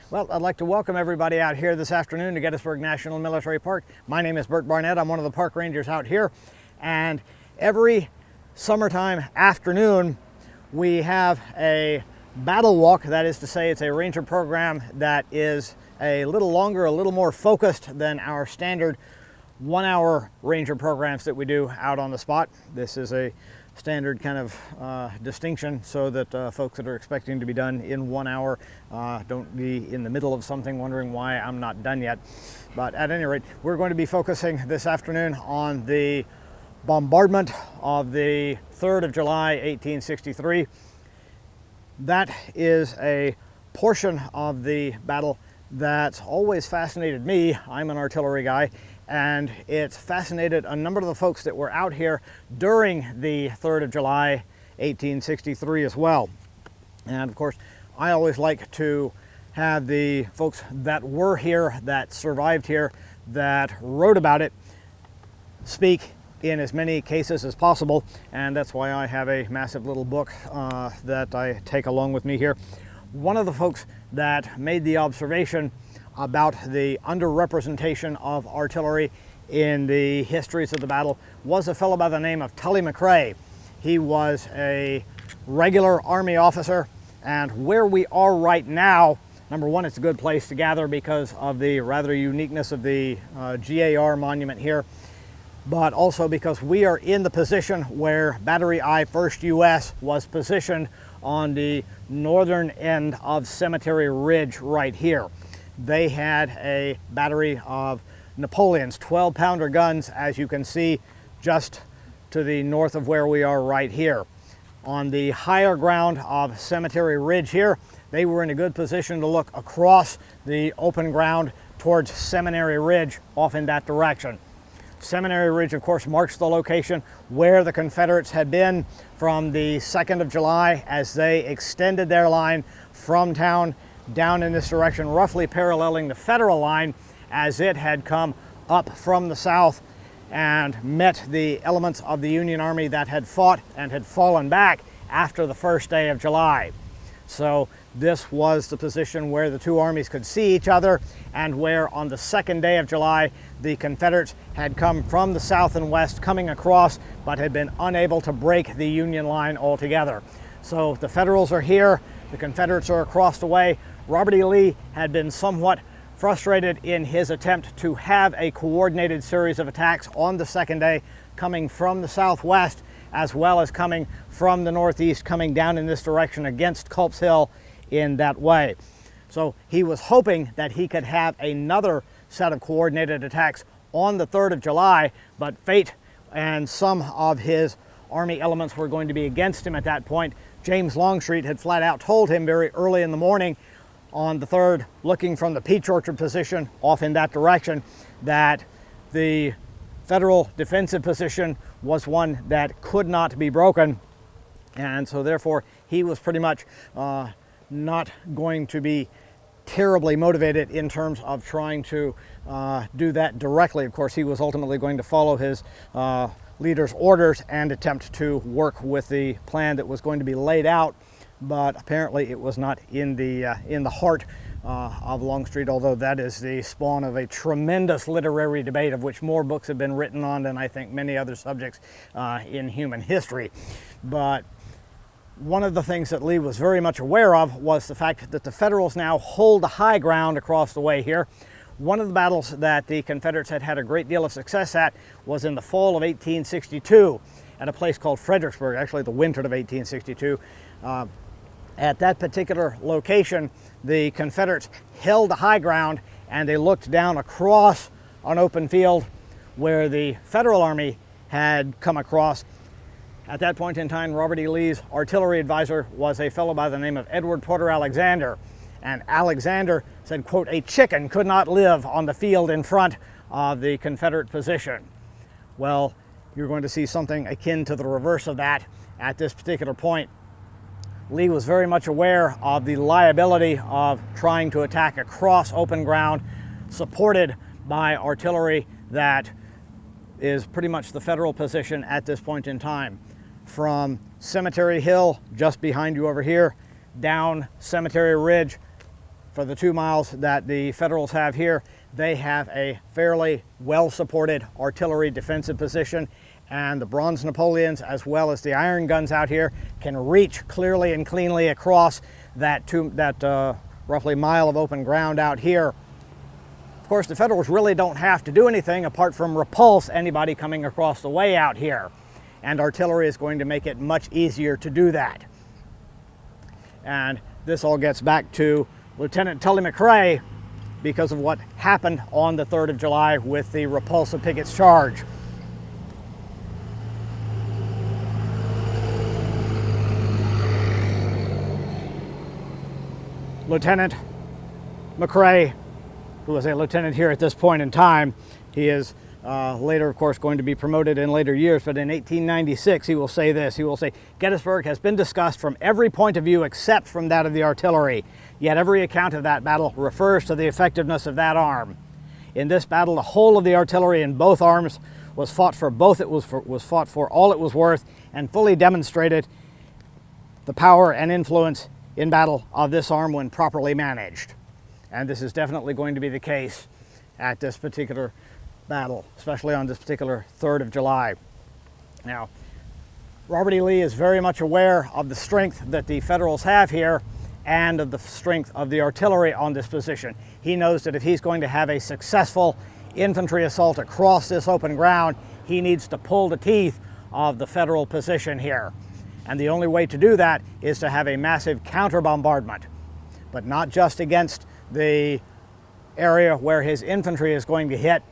Well, I'd like to welcome everybody out here this afternoon to Gettysburg National Military Park. My name is Bert Barnett. I'm one of the park rangers out here. And every summertime afternoon, we have a battle walk. That is to say, it's a ranger program that is a little longer, a little more focused than our standard 1-hour ranger programs that we do out on the spot. This is a standard kind of distinction so that folks that are expecting to be done in 1 hour don't be in the middle of something wondering why I'm not done yet. But at any rate, we're going to be focusing this afternoon on the bombardment of the 3rd of July, 1863. That is a portion of the battle that's always fascinated me. I'm an artillery guy, and it's fascinated a number of the folks that were out here during the 3rd of July, 1863 as well. And of course, I always like to have the folks that were here, that survived here, that wrote about it, speak in as many cases as possible, and that's why I have a massive little book that I take along with me here. One of the folks that made the observation about the underrepresentation of artillery in the histories of the battle was a fellow by the name of Tully McRae. He was a regular Army officer, and where we are right now, number one, it's a good place to gather because of the rather uniqueness of the GAR monument here, but also because we are in the position where Battery I 1st U.S. was positioned on the northern end of Cemetery Ridge right here. They had a battery of Napoleon's 12-pounder guns, as you can see, just to the north of where we are right here. On the higher ground of Cemetery Ridge here, they were in a good position to look across the open ground towards Seminary Ridge off in that direction. Seminary Ridge, of course, marks the location where the Confederates had been from the 2nd of July as they extended their line from town down in this direction, roughly paralleling the Federal line as it had come up from the south and met the elements of the Union Army that had fought and had fallen back after the first day of July. So this was the position where the two armies could see each other, and where on the second day of July the Confederates had come from the south and west coming across, but had been unable to break the Union line altogether. So the Federals are here, the Confederates are across the way. Robert E. Lee had been somewhat frustrated in his attempt to have a coordinated series of attacks on the second day coming from the southwest as well as coming from the northeast, coming down in this direction against Culp's Hill in that way. So he was hoping that he could have another set of coordinated attacks on the 3rd of July, but fate and some of his Army elements were going to be against him at that point. James Longstreet had flat out told him very early in the morning on the 3rd, looking from the Peach Orchard position off in that direction, that the Federal defensive position was one that could not be broken, and so therefore he was pretty much not going to be terribly motivated in terms of trying to do that directly. Of course, he was ultimately going to follow his leader's orders and attempt to work with the plan that was going to be laid out, but apparently it was not in the heart of Longstreet, although that is the spawn of a tremendous literary debate of which more books have been written on than I think many other subjects in human history. But one of the things that Lee was very much aware of was the fact that the Federals now hold the high ground across the way here. One of the battles that the Confederates had had a great deal of success at was in the fall of 1862 at a place called Fredericksburg, actually the winter of 1862. At that particular location, the Confederates held the high ground and they looked down across an open field where the Federal Army had come across. At that point in time, Robert E. Lee's artillery advisor was a fellow by the name of Edward Porter Alexander. And Alexander said, quote, "A chicken could not live on the field in front of the Confederate position." Well, you're going to see something akin to the reverse of that at this particular point. Lee was very much aware of the liability of trying to attack across open ground, supported by artillery that is pretty much the Federal position at this point in time. From Cemetery Hill, just behind you over here, down Cemetery Ridge, for the 2 miles that the Federals have here, they have a fairly well-supported artillery defensive position, and the Bronze Napoleons as well as the iron guns out here can reach clearly and cleanly across that roughly mile of open ground out here. Of course, the Federals really don't have to do anything apart from repulse anybody coming across the way out here, and artillery is going to make it much easier to do that. And this all gets back to Lieutenant Tully McRae because of what happened on the 3rd of July with the repulse of Pickett's charge. Lieutenant McRae, who was a lieutenant here at this point in time, he is later, of course, going to be promoted in later years, but in 1896 he will say this. He will say, "Gettysburg has been discussed from every point of view except from that of the artillery, yet every account of that battle refers to the effectiveness of that arm. In this battle, the whole of the artillery in both arms was fought for fought for all it was worth, and fully demonstrated the power and influence in battle of this arm when properly managed." And this is definitely going to be the case at this particular battle, especially on this particular 3rd of July. Now, Robert E. Lee is very much aware of the strength that the Federals have here and of the strength of the artillery on this position. He knows that if he's going to have a successful infantry assault across this open ground, he needs to pull the teeth of the Federal position here. And the only way to do that is to have a massive counter bombardment, but not just against the area where his infantry is going to hit,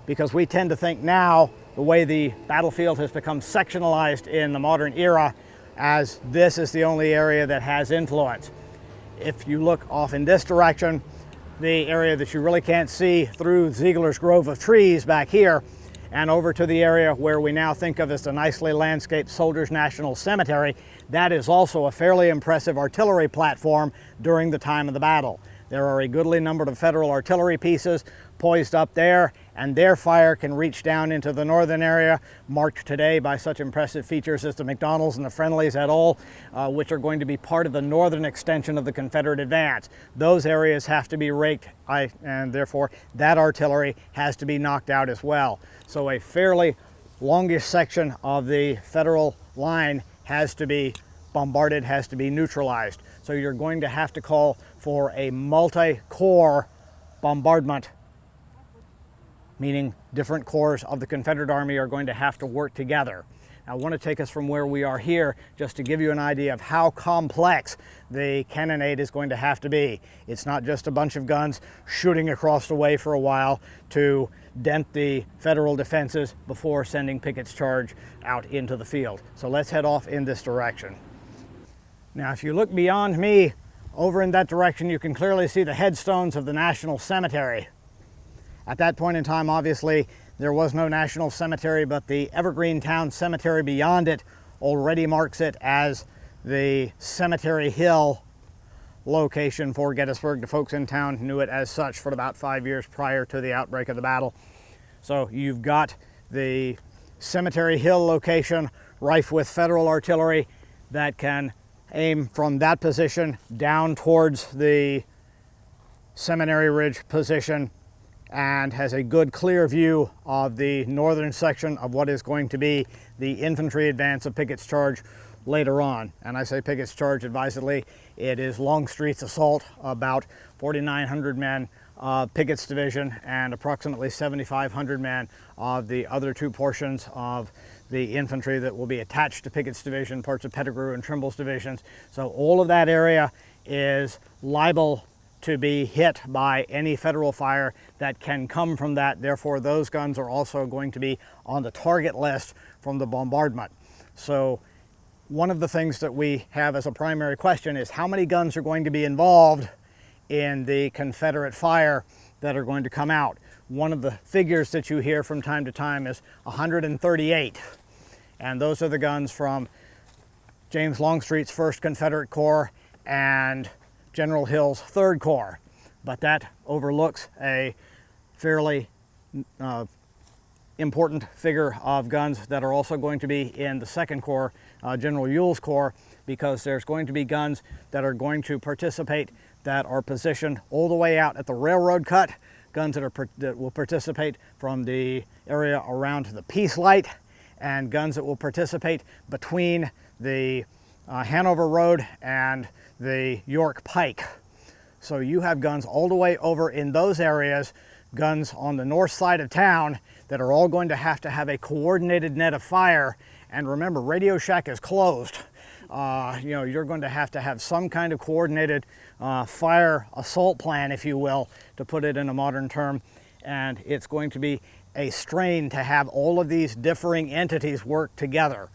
because we tend to think now, the way the battlefield has become sectionalized in the modern era, as this is the only area that has influence. If you look off in this direction, the area that you really can't see through Ziegler's grove of trees back here, and over to the area where we now think of as the nicely landscaped Soldiers National Cemetery, that is also a fairly impressive artillery platform during the time of the battle. There are a goodly number of Federal artillery pieces poised up there, and their fire can reach down into the northern area, marked today by such impressive features as the McDonald's and the Friendlies et al., which are going to be part of the northern extension of the Confederate advance. Those areas have to be raked, and therefore that artillery has to be knocked out as well. So a fairly longish section of the Federal line has to be bombarded, has to be neutralized. So you're going to have to call for a multi-corps bombardment, meaning different corps of the Confederate Army are going to have to work together. Now, I want to take us from where we are here just to give you an idea of how complex the cannonade is going to have to be. It's not just a bunch of guns shooting across the way for a while to dent the Federal defenses before sending Pickett's charge out into the field. So let's head off in this direction. Now, if you look beyond me, over in that direction, you can clearly see the headstones of the National Cemetery. At that point in time, obviously, there was no National Cemetery, but the Evergreen Town Cemetery beyond it already marks it as the Cemetery Hill location for Gettysburg. The folks in town knew it as such for about 5 years prior to the outbreak of the battle. So you've got the Cemetery Hill location rife with Federal artillery that can aim from that position down towards the Seminary Ridge position, and has a good clear view of the northern section of what is going to be the infantry advance of Pickett's charge later on. And I say Pickett's charge advisedly. It is Longstreet's assault, about 4,900 men of Pickett's division and approximately 7,500 men of the other two portions of the infantry that will be attached to Pickett's division, parts of Pettigrew and Trimble's divisions. So all of that area is liable to be hit by any Federal fire that can come from that. Therefore, those guns are also going to be on the target list from the bombardment. So one of the things that we have as a primary question is how many guns are going to be involved in the Confederate fire that are going to come out. One of the figures that you hear from time to time is 138. And those are the guns from James Longstreet's 1st Confederate Corps and General Hill's 3rd Corps, but that overlooks a fairly important figure of guns that are also going to be in the 2nd Corps, General Ewell's Corps, because there's going to be guns that are going to participate that are positioned all the way out at the railroad cut, guns that will participate from the area around the Peace Light, and guns that will participate between the Hanover Road and the York Pike. So you have guns all the way over in those areas, guns on the north side of town that are all going to have a coordinated net of fire. And remember, Radio Shack is closed. You know, you're going to have some kind of coordinated fire assault plan, if you will, to put it in a modern term. And it's going to be a strain to have all of these differing entities work together.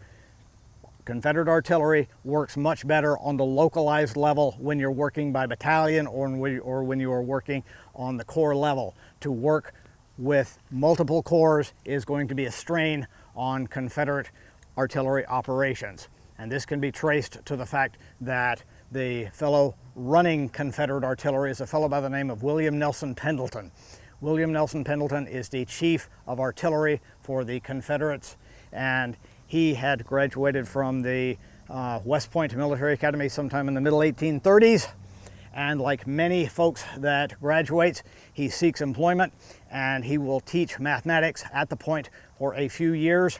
Confederate artillery works much better on the localized level when you're working by battalion or when you are working on the corps level. To work with multiple corps is going to be a strain on Confederate artillery operations. And this can be traced to the fact that the fellow running Confederate artillery is a fellow by the name of William Nelson Pendleton. William Nelson Pendleton is the chief of artillery for the Confederates, and he had graduated from the West Point Military Academy sometime in the middle 1830s. And like many folks that graduates, he seeks employment, and he will teach mathematics at the Point for a few years.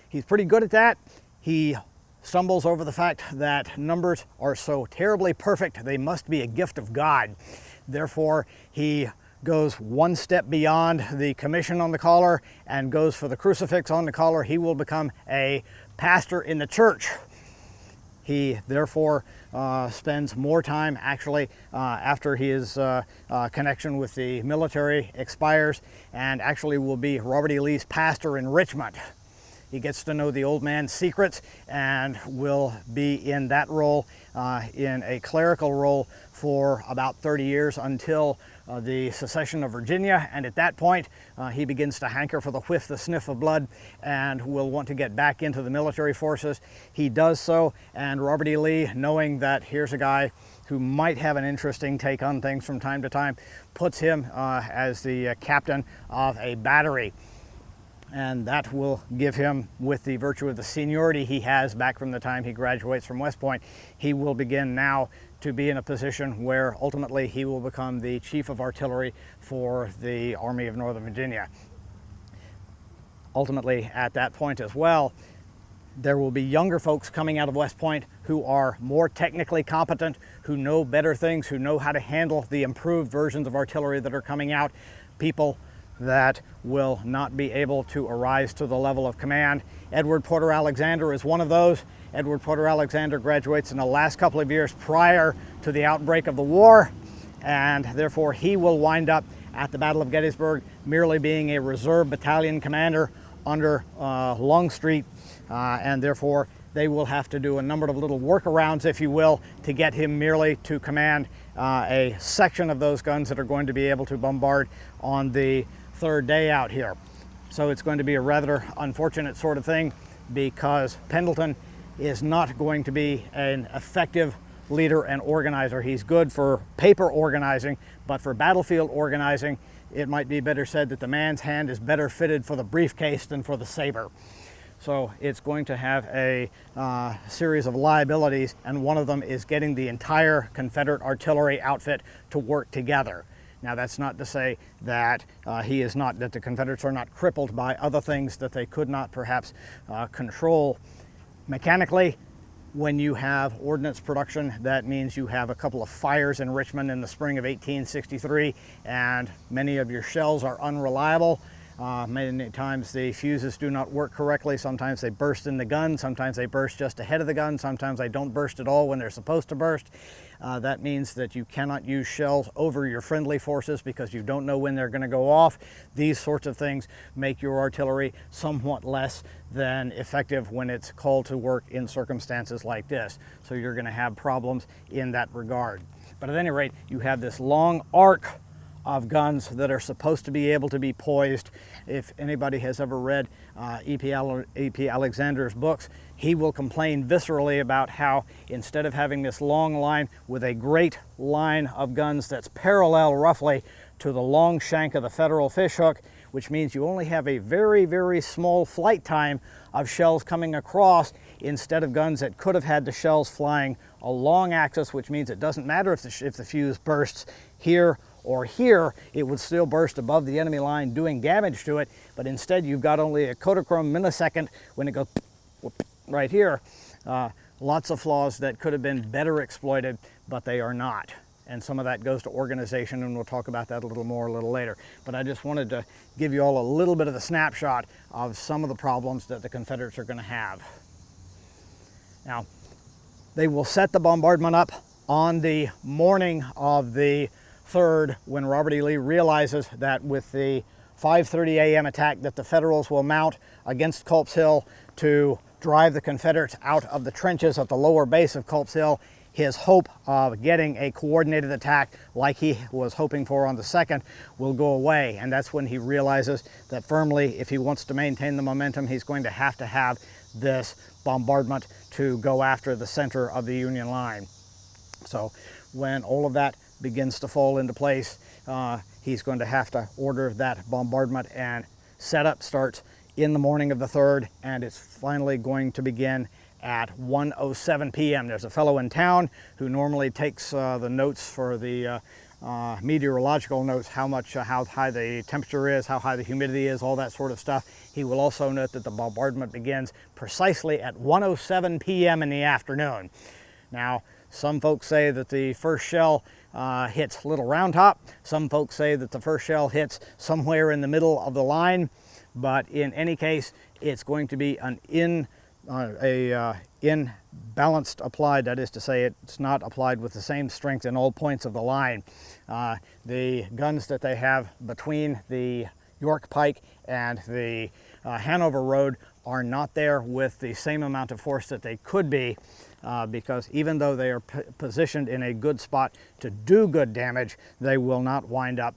He's pretty good at that. He stumbles over the fact that numbers are so terribly perfect, they must be a gift of God. Therefore, he goes one step beyond the commission on the collar and goes for the crucifix on the collar. He will become a pastor in the church. He therefore spends more time actually after his connection with the military expires, and actually will be Robert E. Lee's pastor in Richmond. He gets to know the old man's secrets and will be in that role, in a clerical role, for about 30 years until the secession of Virginia. And at that point, he begins to hanker for the whiff, the sniff of blood, and will want to get back into the military forces. He does so, and Robert E. Lee, knowing that here's a guy who might have an interesting take on things from time to time, puts him as the captain of a battery. And that will give him, with the virtue of the seniority he has back from the time he graduates from West Point, he will begin now to be in a position where ultimately he will become the chief of artillery for the Army of Northern Virginia. Ultimately, at that point as well, there will be younger folks coming out of West Point who are more technically competent, who know better things, who know how to handle the improved versions of artillery that are coming out, people that will not be able to arise to the level of command. Edward Porter Alexander is one of those. Edward Porter Alexander graduates in the last couple of years prior to the outbreak of the war, and therefore he will wind up at the Battle of Gettysburg merely being a reserve battalion commander under Longstreet, and therefore they will have to do a number of little workarounds, if you will, to get him merely to command a section of those guns that are going to be able to bombard on the third day out here. So it's going to be a rather unfortunate sort of thing, because Pendleton is not going to be an effective leader and organizer. He's good for paper organizing, but for battlefield organizing, it might be better said that the man's hand is better fitted for the briefcase than for the saber. So it's going to have a series of liabilities, and one of them is getting the entire Confederate artillery outfit to work together. Now, that's not to say that that the Confederates are not crippled by other things that they could not perhaps control mechanically. When you have ordnance production, that means you have a couple of fires in Richmond in the spring of 1863, and many of your shells are unreliable. Many times the fuses do not work correctly. Sometimes they burst in the gun, sometimes they burst just ahead of the gun, sometimes they don't burst at all when they're supposed to burst. That means that you cannot use shells over your friendly forces because you don't know when they're going to go off. These sorts of things make your artillery somewhat less than effective when it's called to work in circumstances like this. So you're going to have problems in that regard. But at any rate, you have this long arc of guns that are supposed to be able to be poised. If anybody has ever read E.P. Alexander's books, he will complain viscerally about how instead of having this long line with a great line of guns that's parallel roughly to the long shank of the Federal fishhook, which means you only have a very, very small flight time of shells coming across, instead of guns that could have had the shells flying a long axis, which means it doesn't matter if the fuse bursts here or here, it would still burst above the enemy line doing damage to it, but instead you've got only a Kodachrome millisecond when it goes right here. Lots of flaws that could have been better exploited, but they are not. And some of that goes to organization, and we'll talk about that a little more a little later. But I just wanted to give you all a little bit of the snapshot of some of the problems that the Confederates are going to have. Now, they will set the bombardment up on the morning of the 3rd when Robert E. Lee realizes that with the 5:30 a.m. attack that the Federals will mount against Culp's Hill to drive the Confederates out of the trenches at the lower base of Culp's Hill, his hope of getting a coordinated attack like he was hoping for on the 2nd will go away. And that's when he realizes that firmly, if he wants to maintain the momentum, he's going to have this bombardment to go after the center of the Union line. So when all of that begins to fall into place, he's going to have to order that bombardment, and setup starts in the morning of the 3rd, and it's finally going to begin at 1:07 p.m. There's a fellow in town who normally takes the notes for the meteorological notes, how high the temperature is, how high the humidity is, all that sort of stuff. He will also note that the bombardment begins precisely at 1:07 p.m. in the afternoon. Now, some folks say that the first shell hits Little Round Top. Some folks say that the first shell hits somewhere in the middle of the line. But in any case, it's going to be an imbalanced applied, that is to say, it's not applied with the same strength in all points of the line. The guns that they have between the York Pike and the Hanover Road are not there with the same amount of force that they could be, because even though they are positioned in a good spot to do good damage, they will not wind up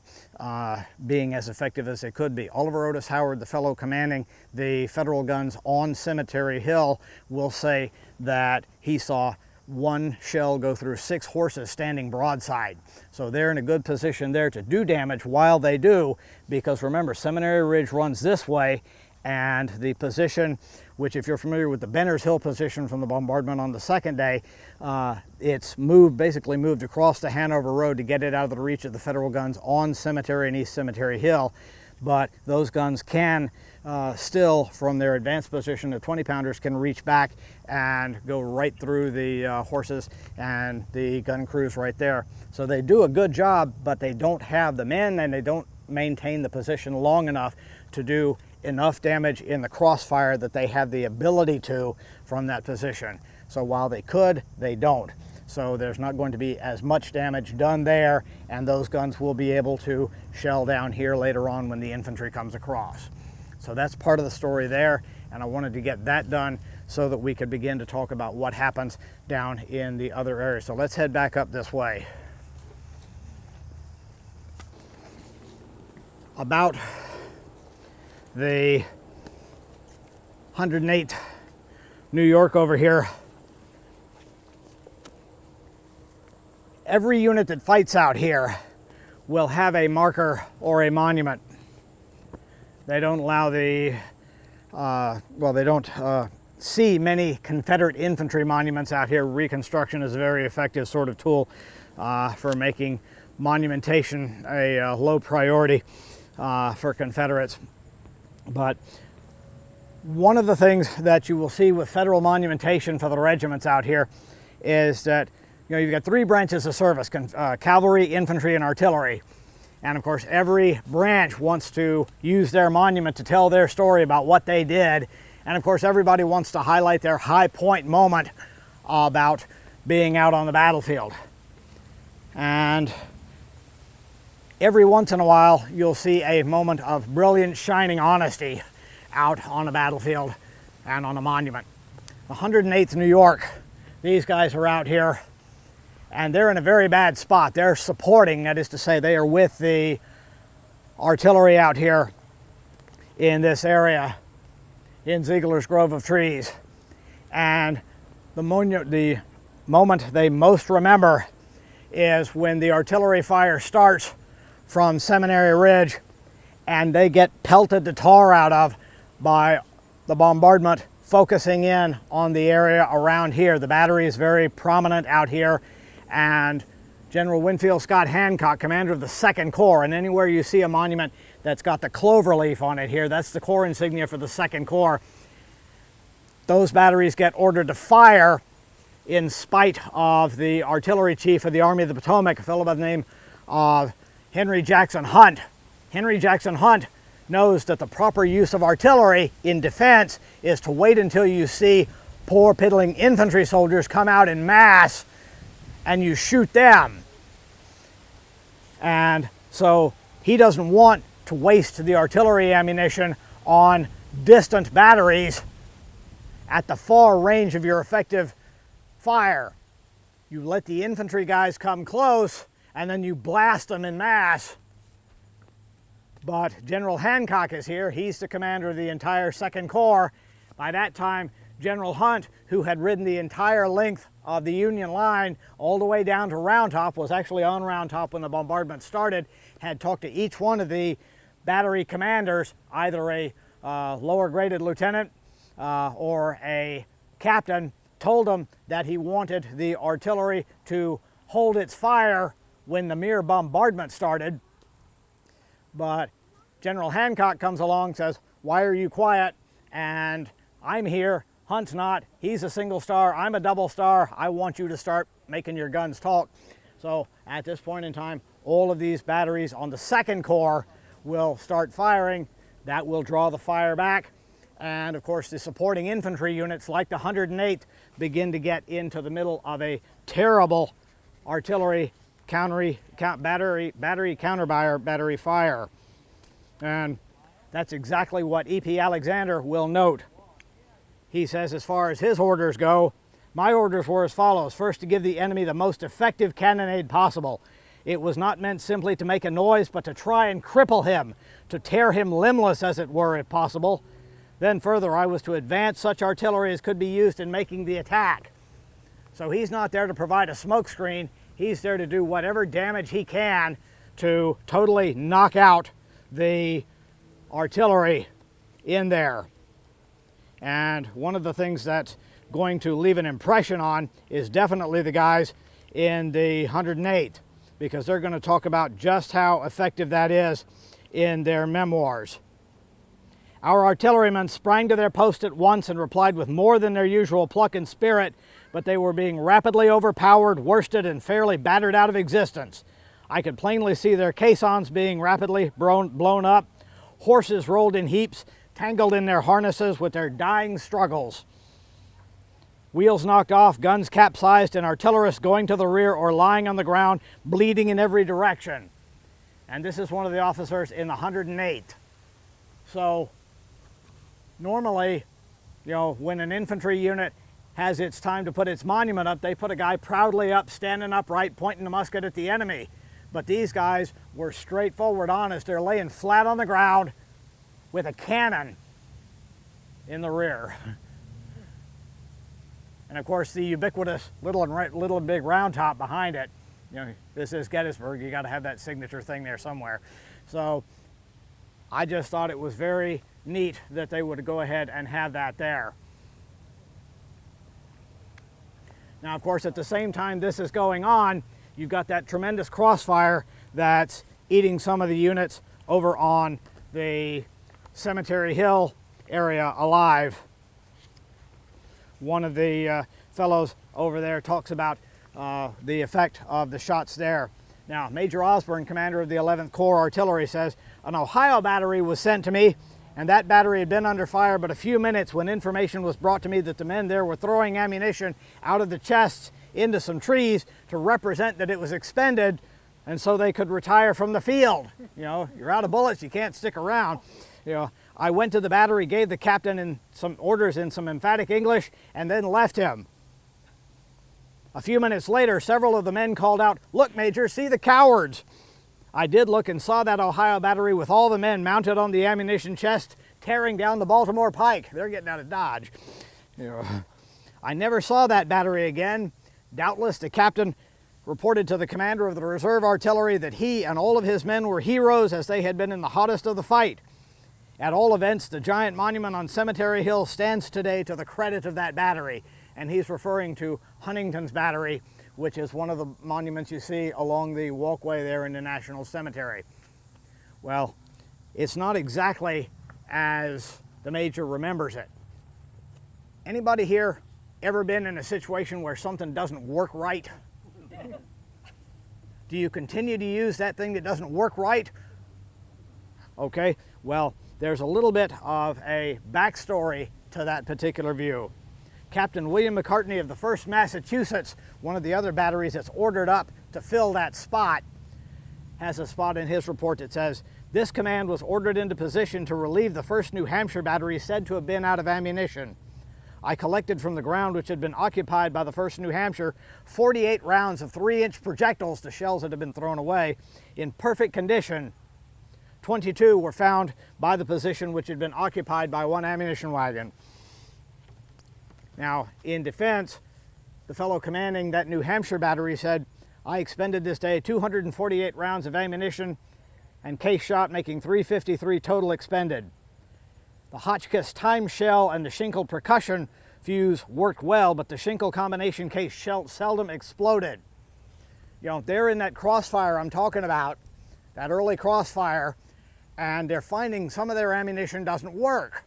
being as effective as they could be. Oliver Otis Howard, the fellow commanding the Federal guns on Cemetery Hill, will say that he saw one shell go through 6 horses standing broadside. So they're in a good position there to do damage while they do, because remember, Seminary Ridge runs this way, and the position, which if you're familiar with the Benner's Hill position from the bombardment on the 2nd day, it's basically moved across the Hanover Road to get it out of the reach of the Federal guns on Cemetery and East Cemetery Hill. But those guns can still, from their advanced position, the 20-pounders can reach back and go right through the horses and the gun crews right there. So they do a good job, but they don't have the men, and they don't maintain the position long enough to do enough damage in the crossfire that they have the ability to from that position. So while they could, they don't. So there's not going to be as much damage done there, and those guns will be able to shell down here later on when the infantry comes across. So that's part of the story there, and I wanted to get that done so that we could begin to talk about what happens down in the other areas. So let's head back up this way. About the 108th New York over here, every unit that fights out here will have a marker or a monument. They don't allow they don't see many Confederate infantry monuments out here. Reconstruction is a very effective sort of tool for making monumentation a low priority for Confederates. But one of the things that you will see with Federal monumentation for the regiments out here is that, you know, you've got 3 branches of service, cavalry, infantry, and artillery. And of course, every branch wants to use their monument to tell their story about what they did. And of course, everybody wants to highlight their high point moment about being out on the battlefield. And every once in a while, you'll see a moment of brilliant, shining honesty out on a battlefield and on a monument. 108th New York, these guys are out here, and they're in a very bad spot. They're supporting, that is to say, they are with the artillery out here in this area in Ziegler's Grove of Trees. And the moment they most remember is when the artillery fire starts from Seminary Ridge, and they get pelted to tar out of by the bombardment focusing in on the area around here. The battery is very prominent out here, and General Winfield Scott Hancock, commander of the 2nd Corps, and anywhere you see a monument that's got the clover leaf on it here, that's the Corps insignia for the 2nd Corps. Those batteries get ordered to fire in spite of the artillery chief of the Army of the Potomac, a fellow by the name of Henry Jackson Hunt. Henry Jackson Hunt knows that the proper use of artillery in defense is to wait until you see poor piddling infantry soldiers come out in mass and you shoot them. And so he doesn't want to waste the artillery ammunition on distant batteries at the far range of your effective fire. You let the infantry guys come close and then you blast them in mass. But General Hancock is here. He's the commander of the entire 2nd Corps. By that time, General Hunt, who had ridden the entire length of the Union line all the way down to Round Top, was actually on Round Top when the bombardment started, had talked to each one of the battery commanders, either a lower graded lieutenant or a captain, told them that he wanted the artillery to hold its fire when the mere bombardment started. But General Hancock comes along, says, "Why are you quiet? And I'm here. Hunt's not. He's a single star. I'm a double star. I want you to start making your guns talk." So at this point in time, all of these batteries on the 2nd Corps will start firing. That will draw the fire back. And of course, the supporting infantry units like the 108th begin to get into the middle of a terrible artillery battery counter battery fire. And that's exactly what E.P. Alexander will note. He says, as far as his orders go, "My orders were as follows. First, to give the enemy the most effective cannonade possible. It was not meant simply to make a noise, but to try and cripple him, to tear him limbless, as it were, if possible. Then further, I was to advance such artillery as could be used in making the attack." So he's not there to provide a smokescreen. He's there to do whatever damage he can to totally knock out the artillery in there. And one of the things that's going to leave an impression on is definitely the guys in the 108th, because they're going to talk about just how effective that is in their memoirs. "Our artillerymen sprang to their post at once and replied with more than their usual pluck and spirit, but they were being rapidly overpowered, worsted, and fairly battered out of existence. I could plainly see their caissons being rapidly blown up. Horses rolled in heaps, tangled in their harnesses with their dying struggles. Wheels knocked off, guns capsized, and artillerists going to the rear or lying on the ground, bleeding in every direction." And this is one of the officers in the 108th. So normally, when an infantry unit has its time to put its monument up, they put a guy proudly up, standing upright, pointing a musket at the enemy. But these guys were straightforward, honest. They're laying flat on the ground with a cannon in the rear. And of course, the ubiquitous little and big Round Top behind it. This is Gettysburg. You got to have that signature thing there somewhere. So I just thought it was very neat that they would go ahead and have that there. Now, of course, at the same time this is going on, you've got that tremendous crossfire that's eating some of the units over on the Cemetery Hill area alive. One of the fellows over there talks about the effect of the shots there. Now, Major Osborne, commander of the 11th Corps Artillery, says, "An Ohio battery was sent to me, and that battery had been under fire but a few minutes when information was brought to me that the men there were throwing ammunition out of the chests into some trees to represent that it was expended, and so they could retire from the field. You're out of bullets, you can't stick around. I went to the battery, gave the captain some orders in some emphatic English, and then left him. A few minutes later, several of the men called out, 'Look, Major, see the cowards!' I did look and saw that Ohio battery with all the men mounted on the ammunition chest, tearing down the Baltimore Pike. They're getting out of Dodge. I never saw that battery again. Doubtless the captain reported to the commander of the reserve artillery that he and all of his men were heroes, as they had been in the hottest of the fight. At all events, the giant monument on Cemetery Hill stands today to the credit of that battery, and he's referring to Huntington's Battery, which is one of the monuments you see along the walkway there in the National Cemetery. Well, it's not exactly as the Major remembers it. Anybody here ever been in a situation where something doesn't work right? Do you continue to use that thing that doesn't work right? Okay, well, there's a little bit of a backstory to that particular view. Captain William McCartney of the 1st Massachusetts, one of the other batteries that's ordered up to fill that spot, has a spot in his report that says, "This command was ordered into position to relieve the 1st New Hampshire battery said to have been out of ammunition. I collected from the ground which had been occupied by the 1st New Hampshire 48 rounds of 3-inch projectiles, the shells that had been thrown away, in perfect condition. 22 were found by the position which had been occupied by 1 ammunition wagon." Now, in defense, the fellow commanding that New Hampshire battery said, "I expended this day 248 rounds of ammunition and case shot, making 353 total expended. The Hotchkiss time shell and the Schinkel percussion fuse worked well, but the Schinkel combination case shell seldom exploded." You know, they're in that crossfire I'm talking about, that early crossfire, and they're finding some of their ammunition doesn't work.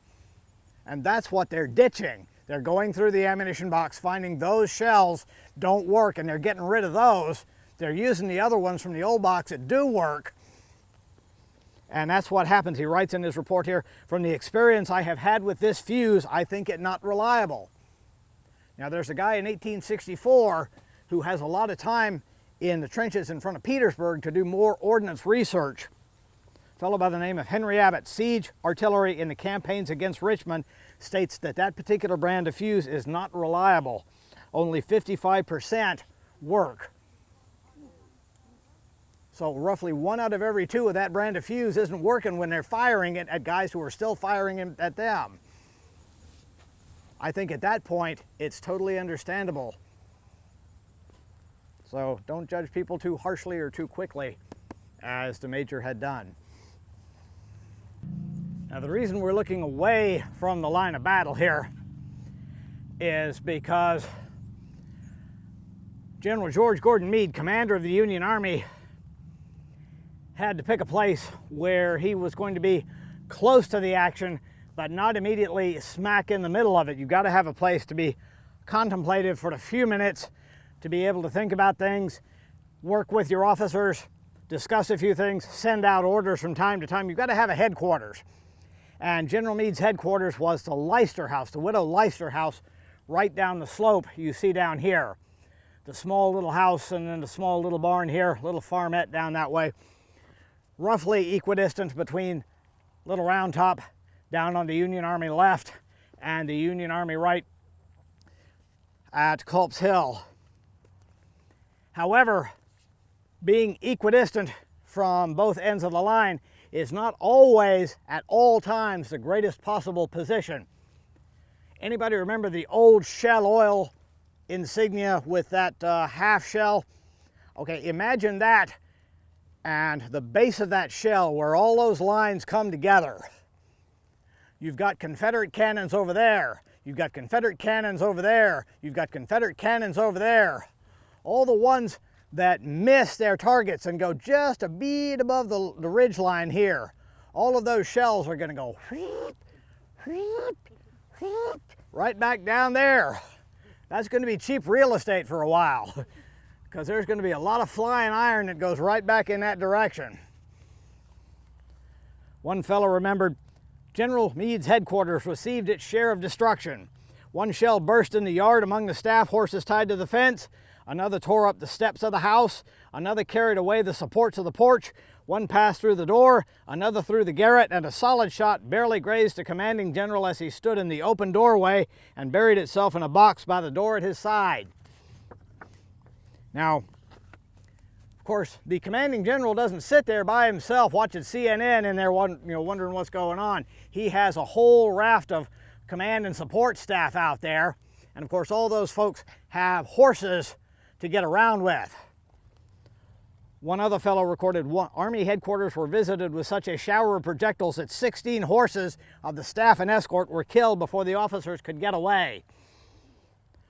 And that's what they're ditching. They're going through the ammunition box, finding those shells don't work, and they're getting rid of those. They're using the other ones from the old box that do work. And that's what happens. He writes in his report here, "From the experience I have had with this fuse, I think it not reliable." Now, there's a guy in 1864 who has a lot of time in the trenches in front of Petersburg to do more ordnance research. A fellow by the name of Henry Abbott, Siege Artillery in the Campaigns Against Richmond, states that that particular brand of fuse is not reliable. Only 55% work. So roughly 1 out of every 2 of that brand of fuse isn't working when they're firing it at guys who are still firing it at them. I think at that point, it's totally understandable. So don't judge people too harshly or too quickly, as the Major had done. Now, the reason we're looking away from the line of battle here is because General George Gordon Meade, commander of the Union Army, had to pick a place where he was going to be close to the action, but not immediately smack in the middle of it. You've got to have a place to be contemplative for a few minutes, to be able to think about things, work with your officers, discuss a few things, send out orders from time to time. You've got to have a headquarters. And General Meade's headquarters was the Leicester House, the Widow Leicester House, right down the slope you see down here. The small little house and then the small little barn here, little farmette down that way. Roughly equidistant between Little Round Top down on the Union Army left and the Union Army right at Culp's Hill. However, being equidistant from both ends of the line is not always at all times the greatest possible position. Anybody remember the old Shell Oil insignia with that half shell? Okay, imagine that and the base of that shell where all those lines come together. You've got Confederate cannons over there. You've got Confederate cannons over there. You've got Confederate cannons over there. All the ones that miss their targets and go just a bead above the ridge line here, all of those shells are going to go whoop, whoop, whoop, right back down there. That's going to be cheap real estate for a while, because there's going to be a lot of flying iron that goes right back in that direction. One fellow remembered, General Meade's headquarters received its share of destruction. One shell burst in the yard among the staff horses tied to the fence. Another tore up the steps of the house. Another carried away the supports of the porch. One passed through the door, another through the garret, and a solid shot barely grazed the commanding general as he stood in the open doorway and buried itself in a box by the door at his side. Now, of course, the commanding general doesn't sit there by himself watching CNN and they're wondering what's going on. He has a whole raft of command and support staff out there. And of course, all those folks have horses to get around with. One other fellow recorded Army headquarters were visited with such a shower of projectiles that 16 horses of the staff and escort were killed before the officers could get away.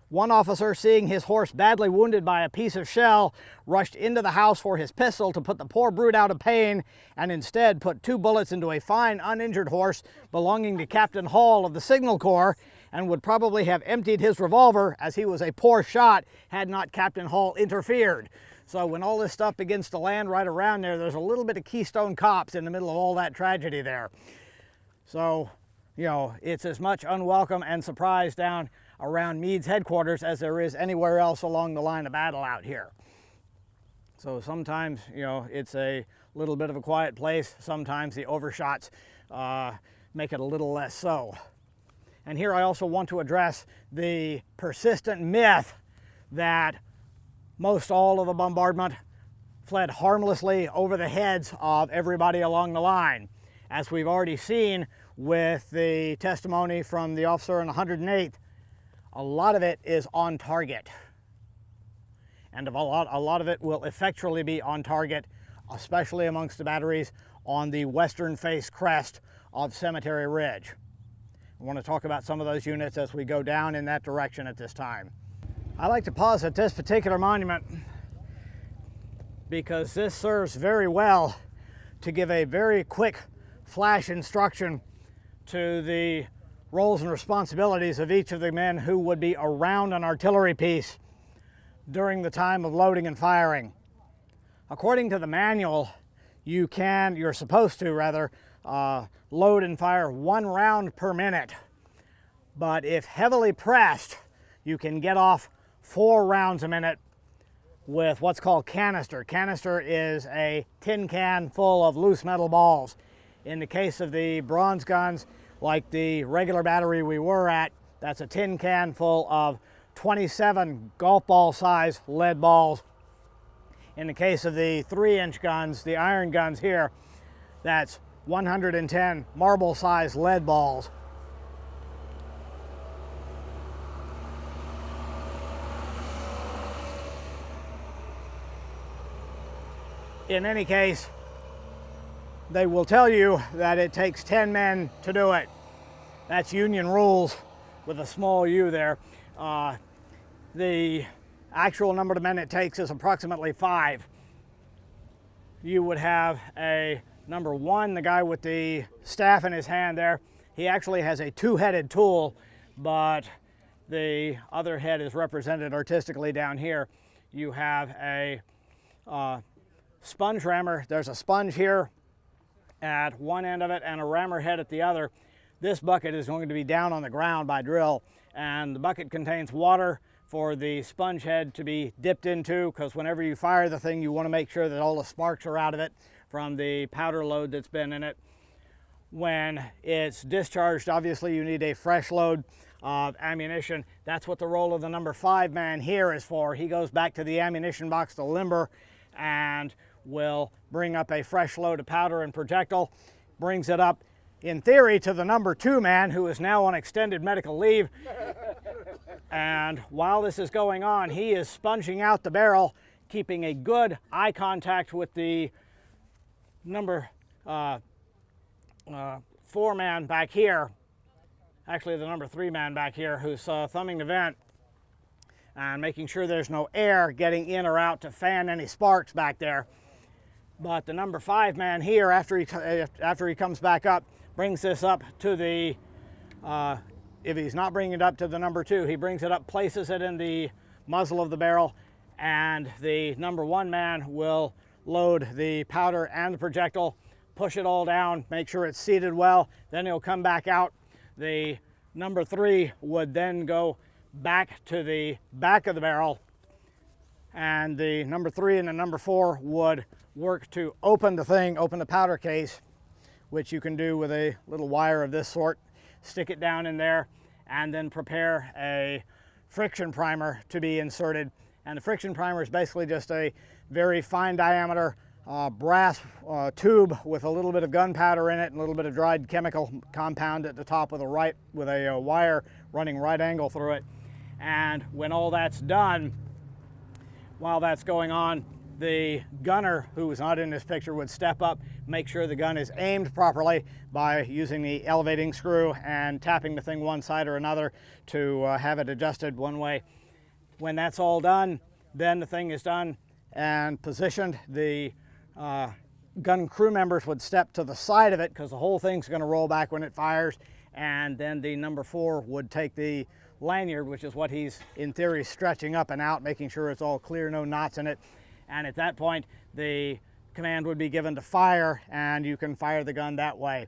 One officer, seeing his horse badly wounded by a piece of shell, rushed into the house for his pistol to put the poor brute out of pain, and instead put 2 bullets into a fine uninjured horse belonging to Captain Hall of the Signal Corps, and would probably have emptied his revolver, as he was a poor shot, had not Captain Hall interfered. So when all this stuff begins to land right around there, there's a little bit of Keystone Cops in the middle of all that tragedy there. So, you know, it's as much unwelcome and surprise down around Meade's headquarters as there is anywhere else along the line of battle out here. So sometimes, you know, it's a little bit of a quiet place. Sometimes the overshots make it a little less so. And here I also want to address the persistent myth that most all of the bombardment fled harmlessly over the heads of everybody along the line. As we've already seen with the testimony from the officer in 108th, a lot of it is on target. And a lot of it will effectually be on target, especially amongst the batteries on the western face crest of Cemetery Ridge. I want to talk about some of those units as we go down in that direction at this time. I like to pause at this particular monument because this serves very well to give a very quick flash instruction to the roles and responsibilities of each of the men who would be around an artillery piece during the time of loading and firing. According to the manual, you're supposed to load and fire 1 round per minute. But if heavily pressed, you can get off 4 rounds a minute with what's called canister. Canister is a tin can full of loose metal balls. In the case of the bronze guns, like the regular battery we were at, that's a tin can full of 27 golf ball size lead balls. In the case of the 3-inch guns, the iron guns here, that's 110 marble size lead balls. In any case, they will tell you that it takes 10 men to do it. That's Union rules with a small u there. The actual number of men it takes is approximately 5. You would have a number 1, the guy with the staff in his hand there. He actually has a 2-headed tool, but the other head is represented artistically down here. You have a sponge rammer. There's a sponge here at one end of it and a rammer head at the other. This bucket is going to be down on the ground by drill, and the bucket contains water for the sponge head to be dipped into, because whenever you fire the thing, you want to make sure that all the sparks are out of it from the powder load that's been in it. When it's discharged, obviously you need a fresh load of ammunition. That's what the role of the number 5 man here is for. He goes back to the ammunition box to limber and will bring up a fresh load of powder and projectile, brings it up in theory to the number 2 man, who is now on extended medical leave. And while this is going on, he is sponging out the barrel, keeping a good eye contact with the number 4 man back here, actually the number 3 man back here, who's thumbing the vent and making sure there's no air getting in or out to fan any sparks back there. But the number 5 man here, after he comes back up, brings this up to the, if he's not bringing it up to the number 2, he brings it up, places it in the muzzle of the barrel, and the number 1 man will load the powder and the projectile, push it all down, make sure it's seated well, then he'll come back out. The number 3 would then go back to the back of the barrel, and the number 3 and the number 4 would work to open the thing, open the powder case, which you can do with a little wire of this sort, stick it down in there, and then prepare a friction primer to be inserted. And the friction primer is basically just a very fine diameter brass tube with a little bit of gunpowder in it and a little bit of dried chemical compound at the top with a wire running right angle through it. And when all that's done, while that's going on, the gunner, who was not in this picture, would step up, make sure the gun is aimed properly by using the elevating screw and tapping the thing one side or another to have it adjusted one way. When that's all done, then the thing is done and positioned. The gun crew members would step to the side of it because the whole thing's going to roll back when it fires, and then the number 4 would take the lanyard, which is what he's in theory stretching up and out, making sure it's all clear, no knots in it. And at that point, the command would be given to fire, and you can fire the gun that way.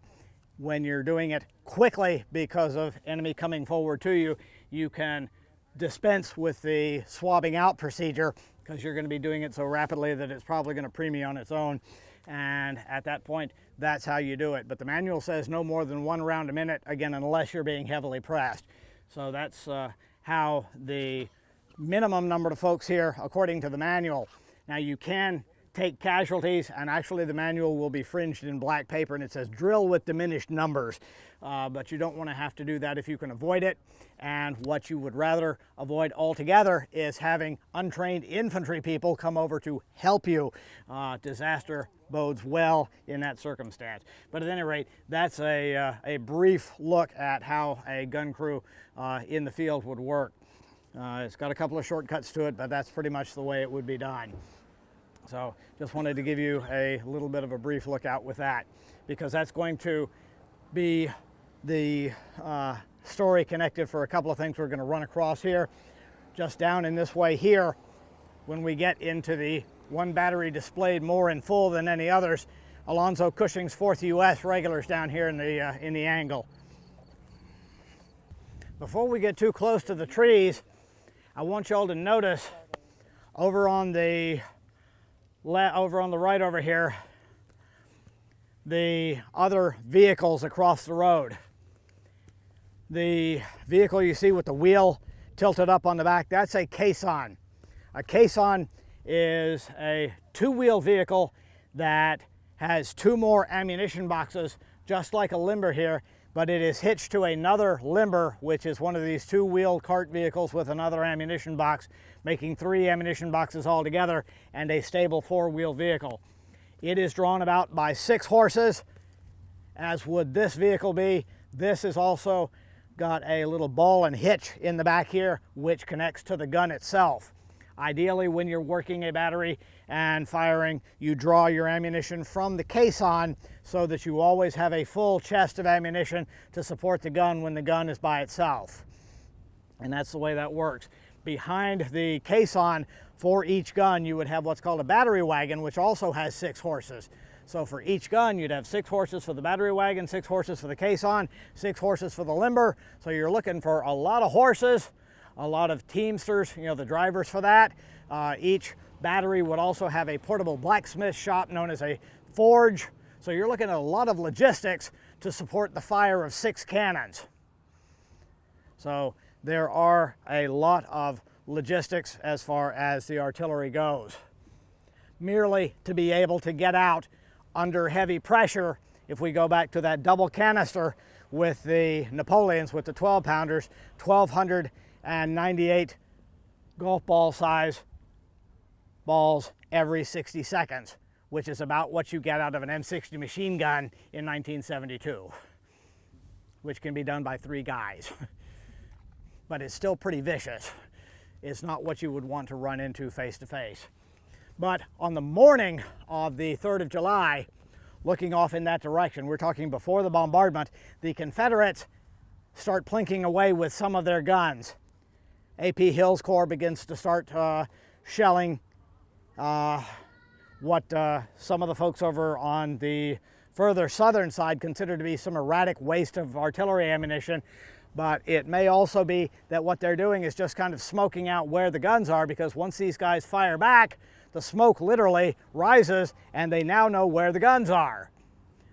When you're doing it quickly because of enemy coming forward to you, you can dispense with the swabbing out procedure because you're going to be doing it so rapidly that it's probably going to premium on its own. And at that point, that's how you do it. But the manual says no more than 1 round a minute, again, unless you're being heavily pressed. So that's how the minimum number of folks here, according to the manual. Now you can take casualties, and actually the manual will be fringed in black paper and it says drill with diminished numbers, but you don't want to have to do that if you can avoid it. And what you would rather avoid altogether is having untrained infantry people come over to help you. Disaster bodes well in that circumstance. But at any rate, that's a brief look at how a gun crew in the field would work. It's got a couple of shortcuts to it, but that's pretty much the way it would be done. So just wanted to give you a little bit of a brief look out with that, because that's going to be the story connected for a couple of things we're going to run across here. Just down in this way here, when we get into the one battery displayed more in full than any others, Alonzo Cushing's 4th U.S. regulars down here in the angle. Before we get too close to the trees, I want y'all to notice over on the right over here, the other vehicles across the road. The vehicle you see with the wheel tilted up on the back, that's a caisson. A caisson is a 2-wheel vehicle that has 2 more ammunition boxes, just like a limber here, but it is hitched to another limber, which is one of these 2-wheel cart vehicles with another ammunition box, making 3 ammunition boxes altogether and a stable 4-wheel vehicle. It is drawn about by 6 horses, as would this vehicle be. This is also got a little ball and hitch in the back here, which connects to the gun itself. Ideally, when you're working a battery and firing, you draw your ammunition from the caisson so that you always have a full chest of ammunition to support the gun when the gun is by itself. And that's the way that works. Behind the caisson for each gun, you would have what's called a battery wagon, which also has 6 horses. So for each gun, you'd have 6 horses for the battery wagon, 6 horses for the caisson, 6 horses for the limber. So you're looking for a lot of horses, a lot of teamsters, the drivers for that. Each battery would also have a portable blacksmith shop known as a forge. So you're looking at a lot of logistics to support the fire of 6 cannons. So there are a lot of logistics as far as the artillery goes. Merely to be able to get out under heavy pressure, if we go back to that double canister with the Napoleons, with the 12-pounders, 1,298 golf ball size balls every 60 seconds, which is about what you get out of an M60 machine gun in 1972, which can be done by 3 guys. But it's still pretty vicious. It's not what you would want to run into face to face. But on the morning of the 3rd of July, looking off in that direction, we're talking before the bombardment, the Confederates start plinking away with some of their guns. A.P. Hill's Corps begins to start shelling what some of the folks over on the further southern side consider to be some erratic waste of artillery ammunition. But it may also be that what they're doing is just kind of smoking out where the guns are, because once these guys fire back, the smoke literally rises and they now know where the guns are.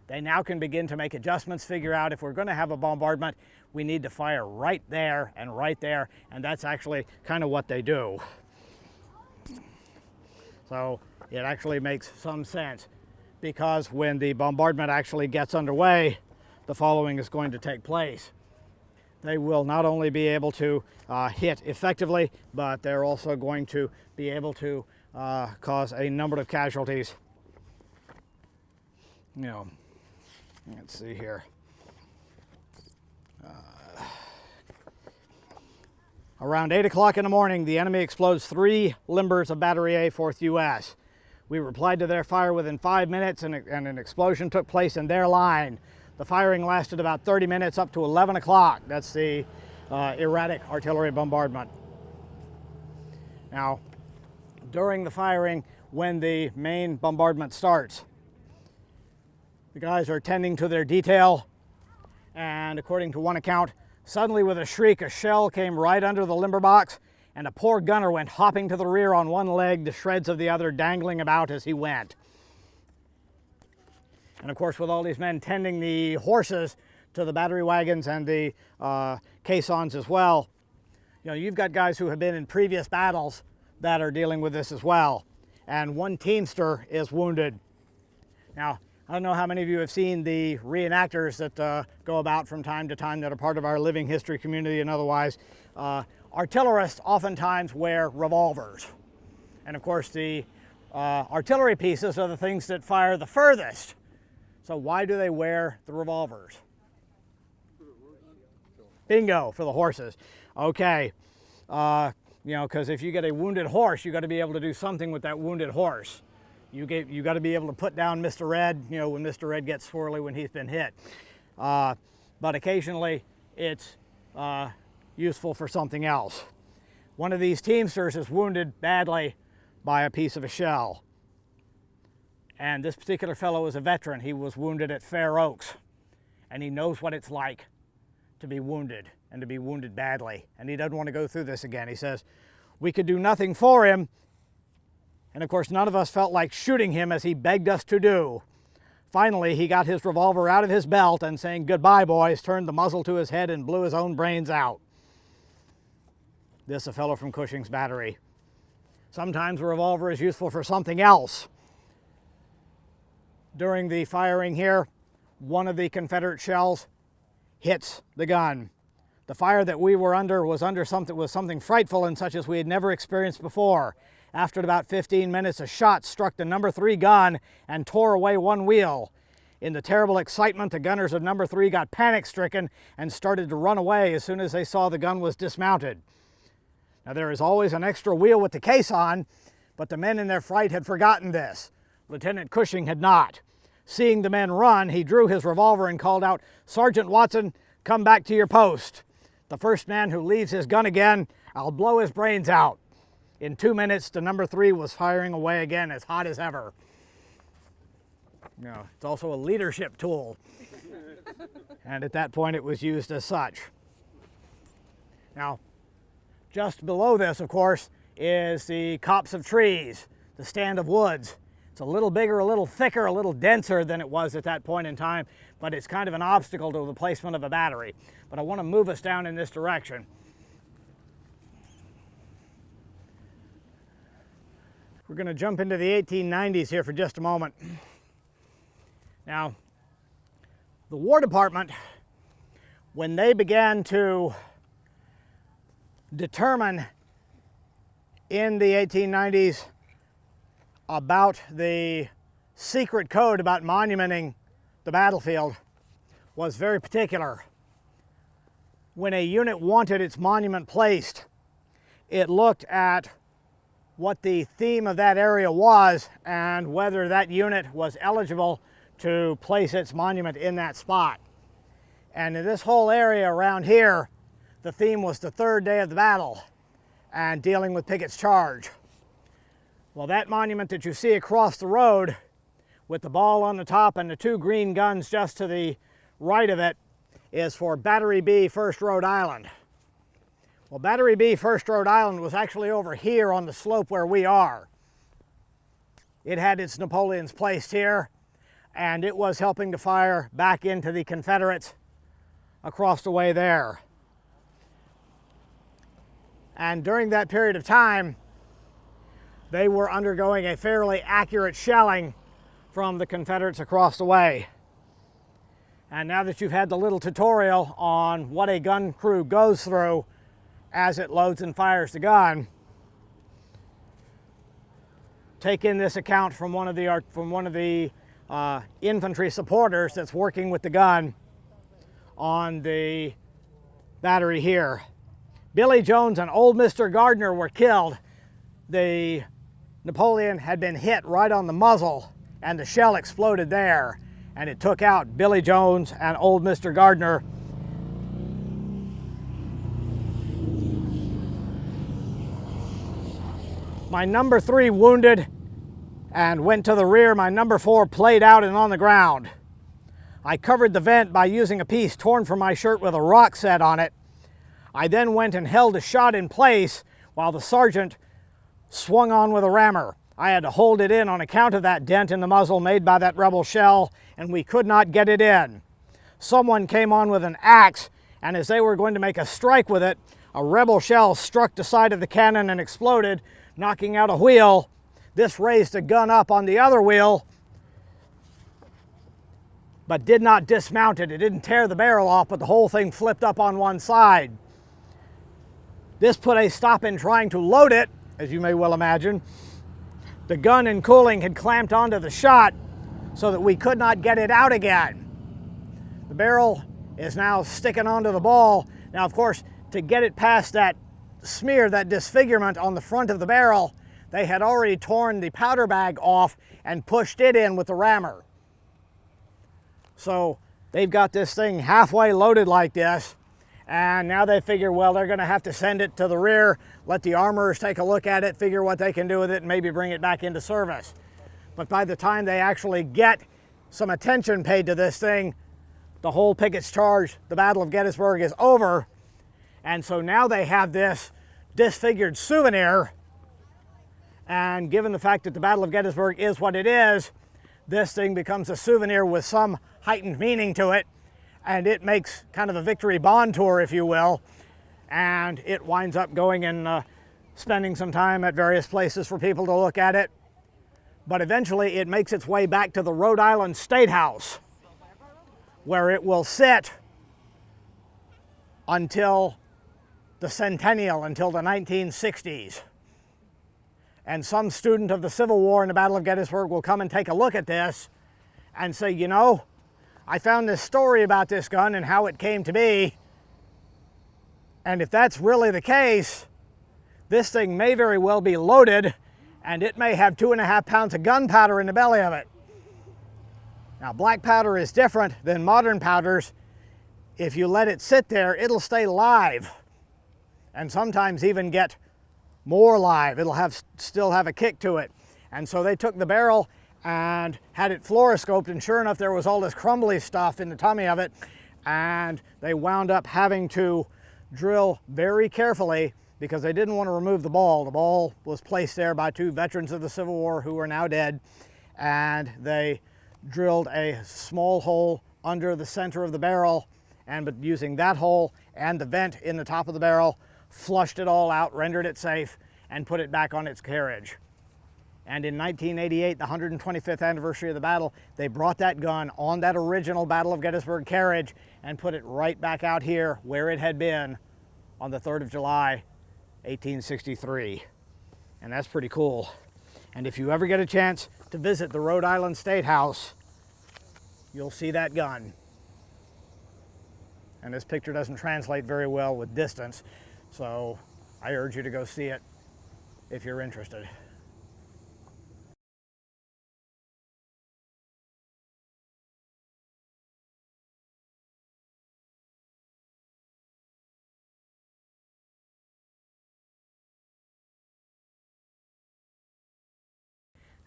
They now can begin to make adjustments, figure out if we're going to have a bombardment, we need to fire right there, and that's actually kind of what they do. So it actually makes some sense, because when the bombardment actually gets underway, the following is going to take place. They will not only be able to hit effectively, but they're also going to be able to cause a number of casualties. You know, let's see here. Around 8 o'clock in the morning, the enemy explodes 3 limbers of Battery A, 4th U.S. We replied to their fire within 5 minutes, and an explosion took place in their line. The firing lasted about 30 minutes up to 11 o'clock. That's the erratic artillery bombardment. Now, during the firing, when the main bombardment starts, the guys are tending to their detail, and according to one account, suddenly with a shriek, a shell came right under the limber box, and a poor gunner went hopping to the rear on one leg, the shreds of the other dangling about as he went. And of course, with all these men tending the horses to the battery wagons and the caissons as well, you know, you've got guys who have been in previous battles that are dealing with this as well. And one teamster is wounded. Now, I don't know how many of you have seen the reenactors that go about from time to time that are part of our living history community and otherwise. Artillerists oftentimes wear revolvers. And of course, the artillery pieces are the things that fire the furthest. So why do they wear the revolvers? Bingo, for the horses. Okay. You know, because if you get a wounded horse, you got to be able to do something with that wounded horse. You got to be able to put down Mr. Red, you know, when Mr. Red gets swirly when he's been hit. But occasionally it's useful for something else. One of these teamsters is wounded badly by a piece of a shell. And this particular fellow is a veteran. He was wounded at Fair Oaks, and he knows what it's like to be wounded and to be wounded badly. And he doesn't want to go through this again. He says, we could do nothing for him. And of course, none of us felt like shooting him as he begged us to do. Finally, he got his revolver out of his belt and saying, goodbye, boys, turned the muzzle to his head and blew his own brains out. This a fellow from Cushing's battery. Sometimes a revolver is useful for something else. During the firing here, one of the Confederate shells hits the gun. The fire that we were under was something frightful and such as we had never experienced before. After about 15 minutes, a shot struck the number 3 gun and tore away one wheel. In the terrible excitement, the gunners of number 3 got panic-stricken and started to run away as soon as they saw the gun was dismounted. Now, there is always an extra wheel with the caisson, but the men in their fright had forgotten this. Lieutenant Cushing had not. Seeing the men run, he drew his revolver and called out, Sergeant Watson, come back to your post. The first man who leaves his gun again, I'll blow his brains out. In 2 minutes, the number 3 was firing away again as hot as ever. You know, it's also a leadership tool. And at that point, it was used as such. Now, just below this, of course, is the copse of trees, the stand of woods. It's a little bigger, a little thicker, a little denser than it was at that point in time, but it's kind of an obstacle to the placement of a battery. But I want to move us down in this direction. We're going to jump into the 1890s here for just a moment. Now, the War Department, when they began to determine in the 1890s about the secret code about monumenting the battlefield, was very particular. When a unit wanted its monument placed, it looked at what the theme of that area was and whether that unit was eligible to place its monument in that spot. And in this whole area around here, the theme was the 3rd day of the battle and dealing with Pickett's charge. Well, that monument that you see across the road with the ball on the top and the 2 green guns just to the right of it is for Battery B, 1st Rhode Island. Well, Battery B, 1st Rhode Island was actually over here on the slope where we are. It had its Napoleons placed here, and it was helping to fire back into the Confederates across the way there. And during that period of time, they were undergoing a fairly accurate shelling from the Confederates across the way. And now that you've had the little tutorial on what a gun crew goes through as it loads and fires the gun, take in this account from one of the infantry supporters that's working with the gun on the battery here. Billy Jones and old Mr. Gardner were killed. The Napoleon had been hit right on the muzzle and the shell exploded there, and it took out Billy Jones and old Mr. Gardner. My number 3 wounded and went to the rear. My number 4 played out and on the ground. I covered the vent by using a piece torn from my shirt with a rock set on it. I then went and held a shot in place while the sergeant swung on with a rammer. I had to hold it in on account of that dent in the muzzle made by that rebel shell, and we could not get it in. Someone came on with an axe, and as they were going to make a strike with it, a rebel shell struck the side of the cannon and exploded, knocking out a wheel. This raised the gun up on the other wheel, but did not dismount it. It didn't tear the barrel off, but the whole thing flipped up on one side. This put a stop in trying to load it, as you may well imagine. The gun and cooling had clamped onto the shot so that we could not get it out again. The barrel is now sticking onto the ball. Now, of course, to get it past that smear, that disfigurement on the front of the barrel, they had already torn the powder bag off and pushed it in with the rammer. So they've got this thing halfway loaded like this, and now they figure, well, they're going to have to send it to the rear, let the armorers take a look at it, figure what they can do with it, and maybe bring it back into service. But by the time they actually get some attention paid to this thing, the whole Pickett's charge, the Battle of Gettysburg, is over. And so now they have this disfigured souvenir. And given the fact that the Battle of Gettysburg is what it is, this thing becomes a souvenir with some heightened meaning to it. And it makes kind of a victory bond tour, if you will. And it winds up going and spending some time at various places for people to look at it. But eventually it makes its way back to the Rhode Island State House, where it will sit until the centennial, until the 1960s. And some student of the Civil War in the Battle of Gettysburg will come and take a look at this and say, you know, I found this story about this gun and how it came to be. And if that's really the case, this thing may very well be loaded, and it may have 2.5 pounds of gunpowder in the belly of it. Now, black powder is different than modern powders. If you let it sit there, it'll stay live, and sometimes even get more live. It'll still have a kick to it. And so they took the barrel and had it fluoroscoped, and sure enough, there was all this crumbly stuff in the tummy of it, and they wound up having to drill very carefully because they didn't want to remove the ball. The ball was placed there by 2 veterans of the Civil War who are now dead, and they drilled a small hole under the center of the barrel, and but using that hole and the vent in the top of the barrel, flushed it all out, rendered it safe, and put it back on its carriage. And in 1988, the 125th anniversary of the battle, they brought that gun on that original Battle of Gettysburg carriage and put it right back out here where it had been on the 3rd of July, 1863. And that's pretty cool. And if you ever get a chance to visit the Rhode Island State House, you'll see that gun. And this picture doesn't translate very well with distance, so I urge you to go see it if you're interested.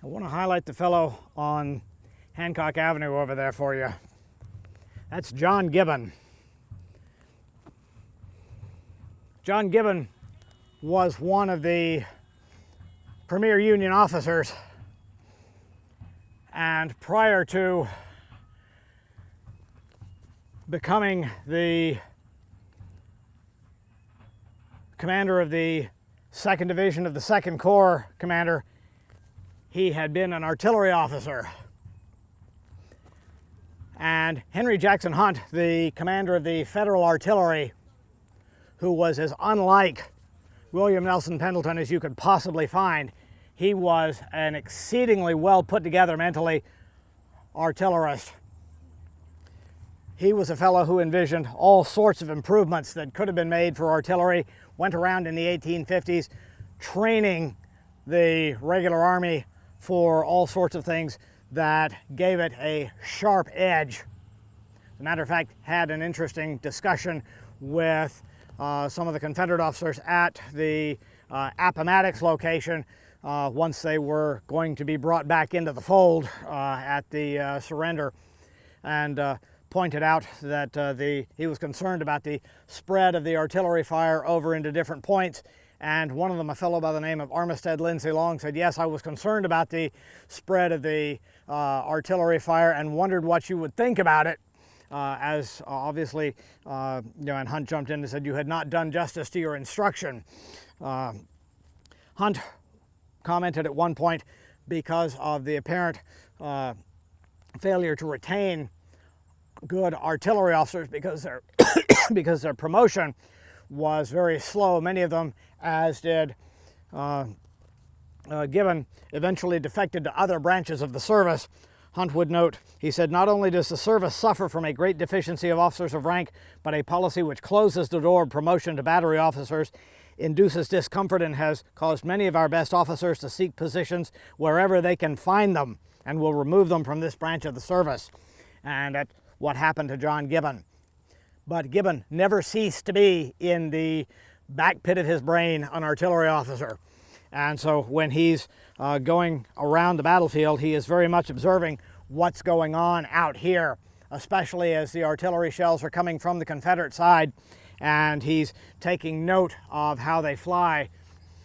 I want to highlight the fellow on Hancock Avenue over there for you. That's John Gibbon. John Gibbon was one of the premier Union officers, and prior to becoming the commander of the 2nd Division of the 2nd Corps commander, he had been an artillery officer. And Henry Jackson Hunt, the commander of the Federal Artillery, who was as unlike William Nelson Pendleton as you could possibly find, he was an exceedingly well put together mentally artillerist. He was a fellow who envisioned all sorts of improvements that could have been made for artillery, went around in the 1850s training the regular army for all sorts of things that gave it a sharp edge. As a matter of fact, had an interesting discussion with some of the Confederate officers at the Appomattox location once they were going to be brought back into the fold at the surrender, and pointed out that he was concerned about the spread of the artillery fire over into different points. And one of them, a fellow by the name of Armistead Lindsay Long, said, yes, I was concerned about the spread of the artillery fire and wondered what you would think about it. As obviously, and Hunt jumped in and said, you had not done justice to your instruction. Hunt commented at one point, because of the apparent failure to retain good artillery officers because their because their promotion was very slow. Many of them, as did Gibbon, eventually defected to other branches of the service. Hunt would note, he said, not only does the service suffer from a great deficiency of officers of rank, but a policy which closes the door of promotion to battery officers induces discomfort and has caused many of our best officers to seek positions wherever they can find them, and will remove them from this branch of the service. And that's what happened to John Gibbon. But Gibbon never ceased to be, in the back pit of his brain, an artillery officer. And so when he's going around the battlefield, he is very much observing what's going on out here, especially as the artillery shells are coming from the Confederate side, and he's taking note of how they fly.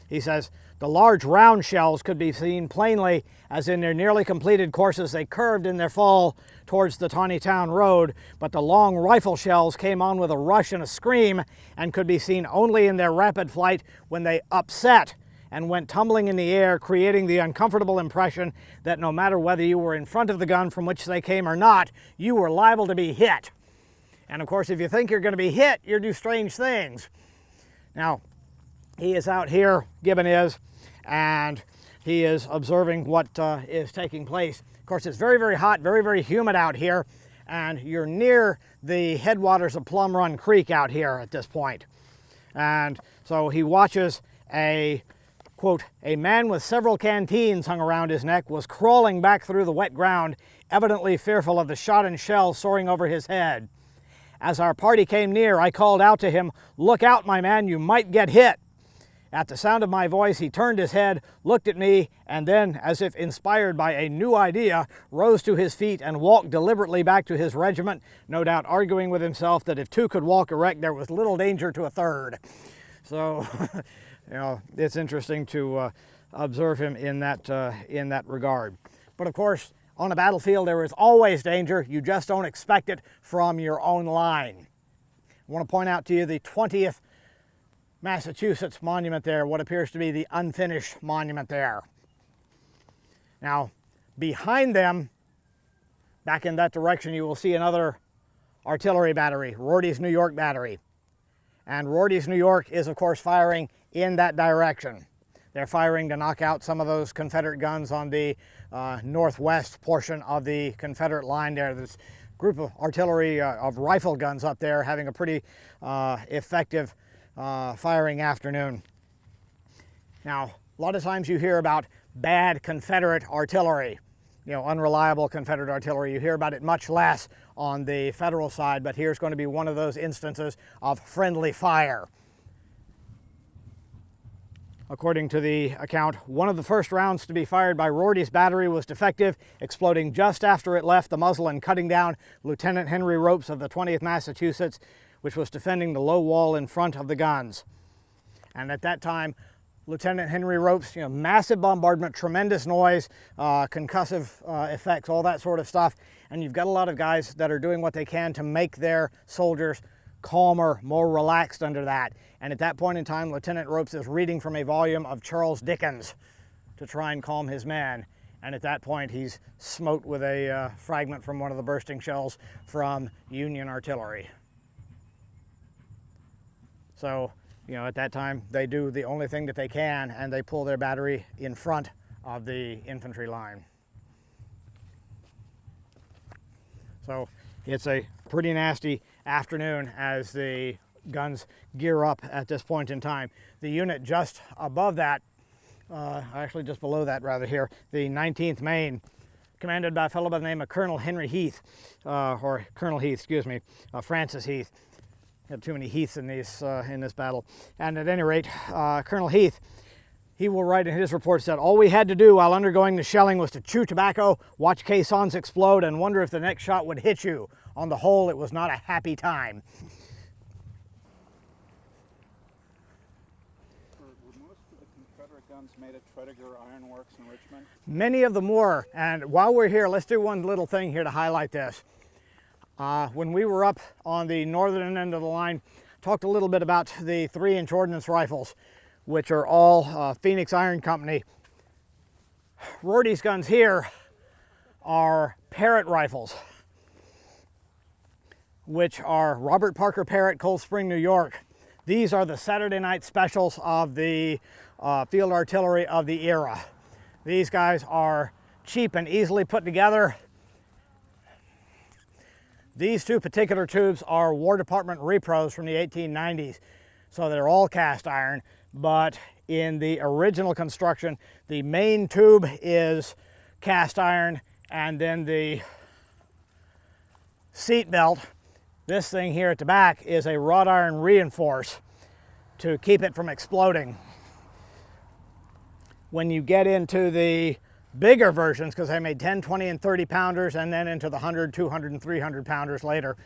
He says, the large round shells could be seen plainly as in their nearly completed courses they curved in their fall towards the Taneytown road, but the long rifle shells came on with a rush and a scream and could be seen only in their rapid flight when they upset and went tumbling in the air, creating the uncomfortable impression that no matter whether you were in front of the gun from which they came or not, you were liable to be hit. And of course, if you think you're going to be hit, you do strange things. Now, he is out here, Gibbon is, and he is observing what is taking place. Of course, it's very, very hot, very, very humid out here, and you're near the headwaters of Plum Run Creek out here at this point. And so he watches a, quote, a man with several canteens hung around his neck was crawling back through the wet ground, evidently fearful of the shot and shell soaring over his head. As our party came near, I called out to him, "Look out, my man, you might get hit." At the sound of my voice, he turned his head, looked at me, and then, as if inspired by a new idea, rose to his feet and walked deliberately back to his regiment, no doubt arguing with himself that if two could walk erect, there was little danger to a third. So, it's interesting to observe him in that regard. But of course, on a battlefield, there is always danger. You just don't expect it from your own line. I want to point out to you the 20th Massachusetts monument there, what appears to be the unfinished monument there. Now, behind them, back in that direction, you will see another artillery battery, Rorty's New York battery. And Rorty's New York is, of course, firing in that direction. They're firing to knock out some of those Confederate guns on the northwest portion of the Confederate line there. This group of artillery of rifle guns up there having a pretty effective firing afternoon. Now, a lot of times you hear about bad Confederate artillery, unreliable Confederate artillery. You hear about it much less on the federal side, but here's going to be one of those instances of friendly fire. According to the account, one of the first rounds to be fired by Rorty's battery was defective, exploding just after it left the muzzle and cutting down Lieutenant Henry Ropes of the 20th Massachusetts, which was defending the low wall in front of the guns. And at that time, Lieutenant Henry Ropes, massive bombardment, tremendous noise, concussive effects, all that sort of stuff. And you've got a lot of guys that are doing what they can to make their soldiers calmer, more relaxed under that. And at that point in time, Lieutenant Ropes is reading from a volume of Charles Dickens to try and calm his men. And at that point, he's smote with a fragment from one of the bursting shells from Union artillery. So, at that time, they do the only thing that they can, and they pull their battery in front of the infantry line. So it's a pretty nasty afternoon as the guns gear up at this point in time. The unit just above that, actually just below that rather here, the 19th Maine, commanded by a fellow by the name of Colonel Henry Heath, or Colonel Heath, excuse me, Francis Heath. Had too many Heaths in this battle. And at any rate, Colonel Heath, he will write in his report that all we had to do while undergoing the shelling was to chew tobacco, watch caissons explode, and wonder if the next shot would hit you. On the whole, it was not a happy time. Were most of the Confederate guns made at Tredegar Ironworks in Richmond? Many of them were, and while we're here, let's do one little thing here to highlight this. When we were up on the northern end of the line, talked a little bit about the 3-inch ordnance rifles, which are all Phoenix Iron Company. Rorty's guns here are Parrott rifles, which are Robert Parker Parrott, Cold Spring, New York. These are the Saturday night specials of the field artillery of the era. These guys are cheap and easily put together. These two particular tubes are War Department repros from the 1890s, so they're all cast iron, but in the original construction, the main tube is cast iron, and then the seat belt, this thing here at the back, is a wrought iron reinforce to keep it from exploding. When you get into the bigger versions, because they made 10, 20, and 30 pounders, and then into the 100, 200, and 300 pounders later,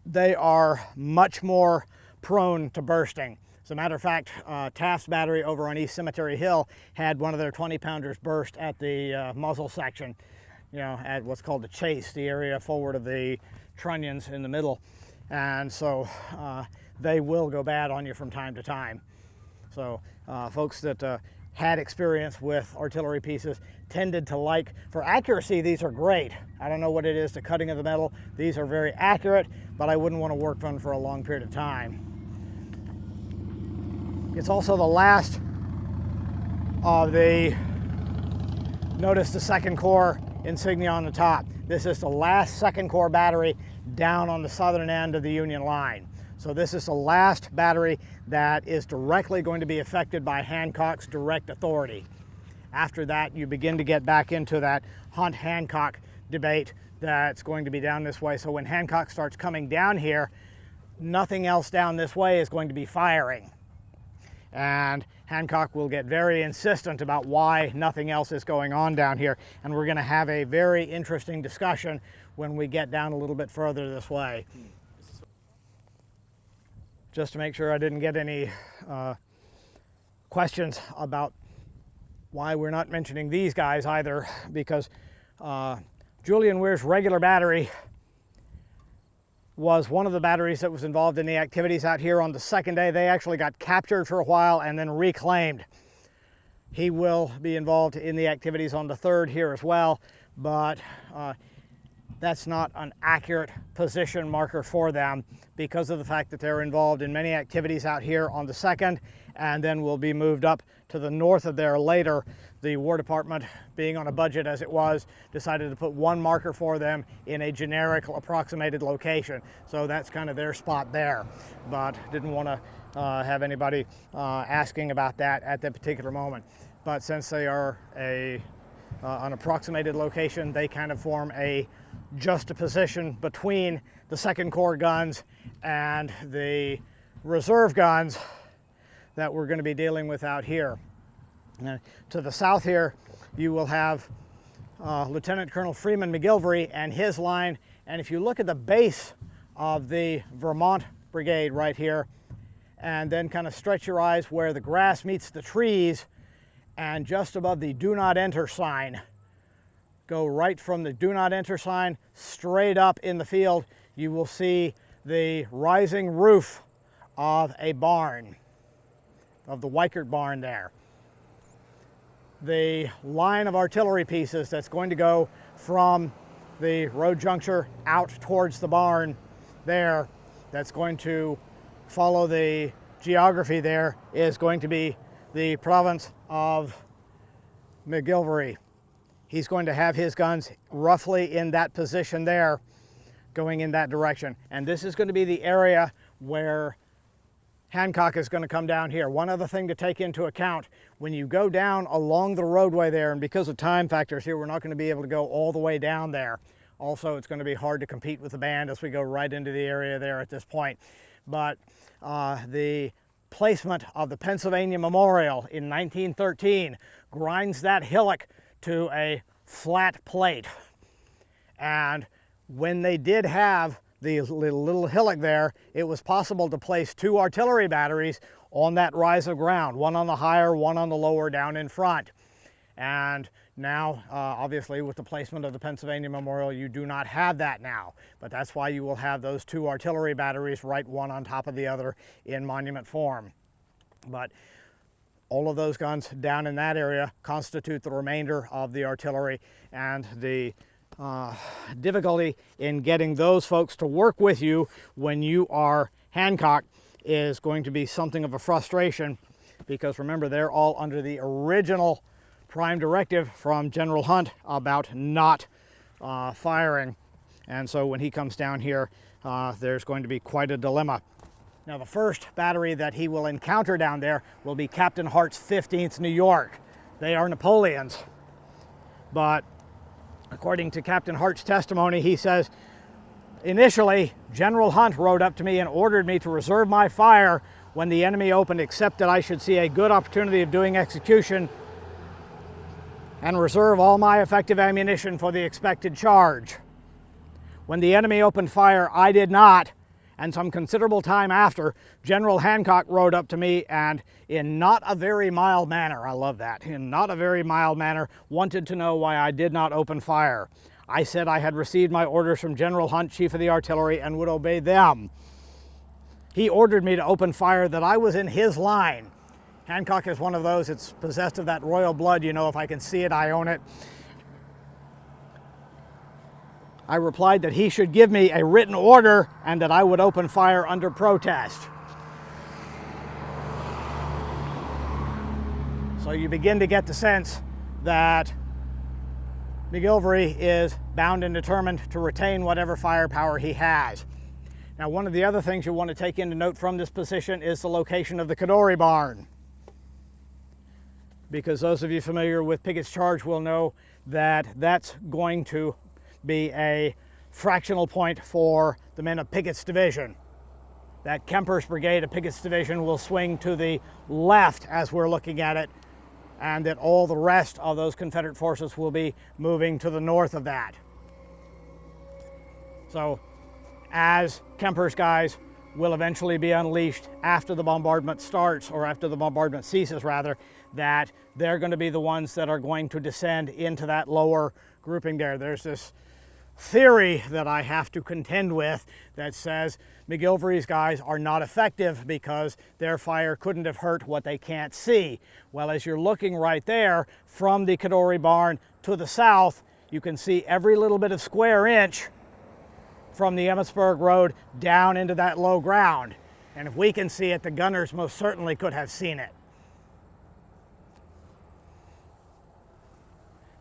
they are much more prone to bursting. As a matter of fact, Taft's battery over on East Cemetery Hill had one of their 20 pounders burst at the muzzle section, you know, at what's called the chase, the area forward of the trunnions in the middle. And so they will go bad on you from time to time. So folks that had experience with artillery pieces tended to like, for accuracy, these are great. I don't know what it is, the cutting of the metal. These are very accurate, but I wouldn't want to work them for a long period of time. It's also the last of the, notice the 2nd Corps insignia on the top. This is the last 2nd Corps battery down on the southern end of the Union line. So this is the last battery that is directly going to be affected by Hancock's direct authority. After that, you begin to get back into that Hunt-Hancock debate that's going to be down this way. So when Hancock starts coming down here, nothing else down this way is going to be firing. And Hancock will get very insistent about why nothing else is going on down here. And we're going to have a very interesting discussion when we get down a little bit further this way. Just to make sure I didn't get any questions about why we're not mentioning these guys either, because Julian Weir's regular battery was one of the batteries that was involved in the activities out here on the 2nd day. They actually got captured for a while and then reclaimed. He will be involved in the activities on the 3rd here as well, but that's not an accurate position marker for them because of the fact that they're involved in many activities out here on the 2nd and then will be moved up to the north of there later. The War Department, being on a budget as it was, decided to put one marker for them in a generic approximated location. So that's kind of their spot there, but didn't want to have anybody asking about that at that particular moment. But since they are an approximated location, they kind of form a juxtaposition between the 2nd Corps guns and the reserve guns that we're going to be dealing with out here. To the south here, you will have Lieutenant Colonel Freeman McGilvery and his line. And if you look at the base of the Vermont Brigade right here, and then kind of stretch your eyes where the grass meets the trees, and just above the Do Not Enter sign, go right from the Do Not Enter sign straight up in the field, you will see the rising roof of a barn, of the Weichert barn there. The line of artillery pieces that's going to go from the road juncture out towards the barn there, that's going to follow the geography there, is going to be the province of McGilvery. He's going to have his guns roughly in that position there, going in that direction. And this is going to be the area where Hancock is going to come down here. One other thing to take into account, when you go down along the roadway there, and because of time factors here, we're not going to be able to go all the way down there. Also, it's going to be hard to compete with the band as we go right into the area there at this point. But the placement of the Pennsylvania Memorial in 1913 grinds that hillock to a flat plate. And when they did have the little hillock there, it was possible to place 2 artillery batteries on that rise of ground, one on the higher, one on the lower down in front. And now, obviously, with the placement of the Pennsylvania Memorial, you do not have that now. But that's why you will have those 2 artillery batteries right one on top of the other in monument form. But all of those guns down in that area constitute the remainder of the artillery, and the difficulty in getting those folks to work with you when you are Hancock is going to be something of a frustration, because remember, they're all under the original prime directive from General Hunt about not firing. And so when he comes down here, there's going to be quite a dilemma. Now, the first battery that he will encounter down there will be Captain Hart's 15th New York. They are Napoleons. But according to Captain Hart's testimony, he says, initially, General Hunt rode up to me and ordered me to reserve my fire when the enemy opened, except that I should see a good opportunity of doing execution, and reserve all my effective ammunition for the expected charge. When the enemy opened fire, I did not, and some considerable time after, General Hancock rode up to me and, in not a very mild manner, I love that, in not a very mild manner, wanted to know why I did not open fire. I said I had received my orders from General Hunt, Chief of the Artillery, and would obey them. He ordered me to open fire, that I was in his line. Hancock is one of those, it's possessed of that royal blood, you know, if I can see it, I own it. I replied that he should give me a written order and that I would open fire under protest. So you begin to get the sense that McGilvery is bound and determined to retain whatever firepower he has. Now, one of the other things you want to take into note from this position is the location of the Cannonade barn, because those of you familiar with Pickett's charge will know that that's going to be a fractional point for the men of Pickett's division. That Kemper's brigade of Pickett's division will swing to the left as we're looking at it, and that all the rest of those Confederate forces will be moving to the north of that. So as Kemper's guys will eventually be unleashed after the bombardment starts, or after the bombardment ceases rather, that they're going to be the ones that are going to descend into that lower grouping there. There's this theory that I have to contend with that says McGilvery's guys are not effective because their fire couldn't have hurt what they can't see. Well, as you're looking right there from the Cannonade barn to the south, you can see every little bit of square inch from the Emmitsburg Road down into that low ground. And if we can see it, the gunners most certainly could have seen it.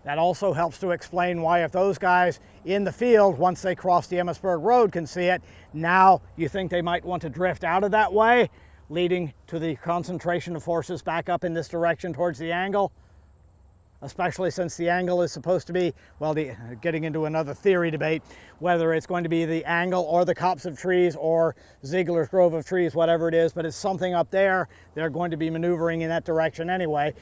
That also helps to explain why, if those guys in the field, once they cross the Emmitsburg Road, can see it, now you think they might want to drift out of that way, leading to the concentration of forces back up in this direction towards the angle, especially since the angle is supposed to be, well, getting into another theory debate, whether it's going to be the angle or the copse of trees or Ziegler's grove of trees, whatever it is, but it's something up there. They're going to be maneuvering in that direction anyway.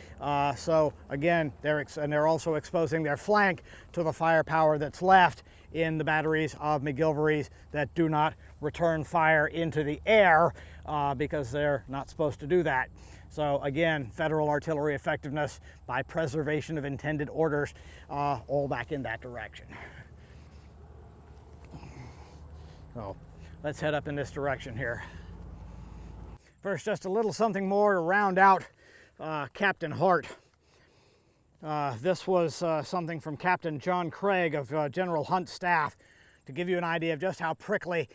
So again, they're also exposing their flank to the firepower that's left in the batteries of McGilvery's that do not return fire into the air because they're not supposed to do that. So again, Federal artillery effectiveness by preservation of intended orders, all back in that direction. So let's head up in this direction here. First, just a little something more to round out Captain Hart. This was something from Captain John Craig of General Hunt's staff to give you an idea of just how prickly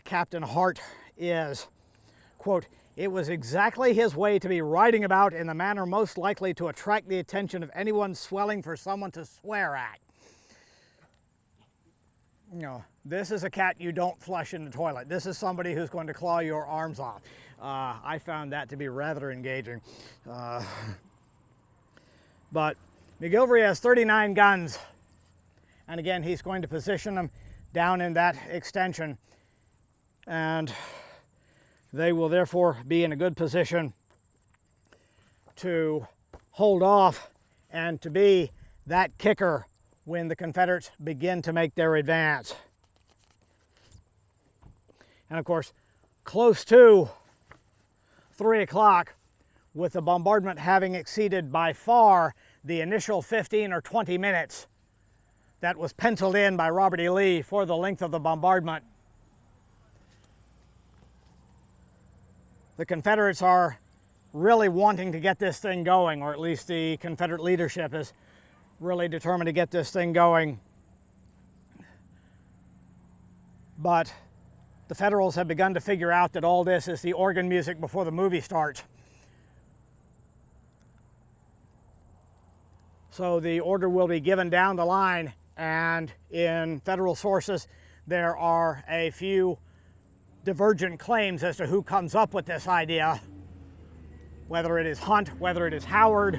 Captain Hart is. Quote, It was exactly his way to be riding about in the manner most likely to attract the attention of anyone swelling for someone to swear at. You know, this is a cat you don't flush in the toilet. This is somebody who's going to claw your arms off. I found that to be rather engaging. But McGilvery has 39 guns. And again, he's going to position them down in that extension. And they will therefore be in a good position to hold off and to be that kicker when the Confederates begin to make their advance. And of course, close to 3 o'clock, with the bombardment having exceeded by far the initial 15 or 20 minutes that was penciled in by Robert E. Lee for the length of the bombardment, the Confederates are really wanting to get this thing going, or at least the Confederate leadership is really determined to get this thing going. But the Federals have begun to figure out that all this is the organ music before the movie starts. So the order will be given down the line, and in Federal sources there are a few divergent claims as to who comes up with this idea. Whether it is Hunt, whether it is Howard,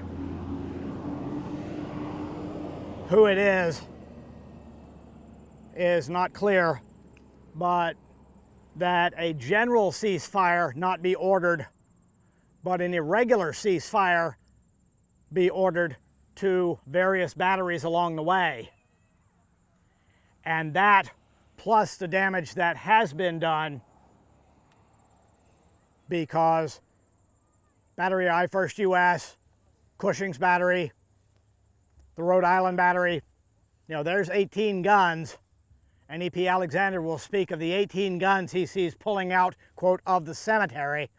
who it is not clear, but that a general ceasefire not be ordered, but an irregular ceasefire be ordered to various batteries along the way. And that, plus the damage that has been done, because Battery I, 1st U.S., Cushing's Battery, the Rhode Island Battery, you know, there's 18 guns, and E.P. Alexander will speak of the 18 guns he sees pulling out, quote, of the cemetery,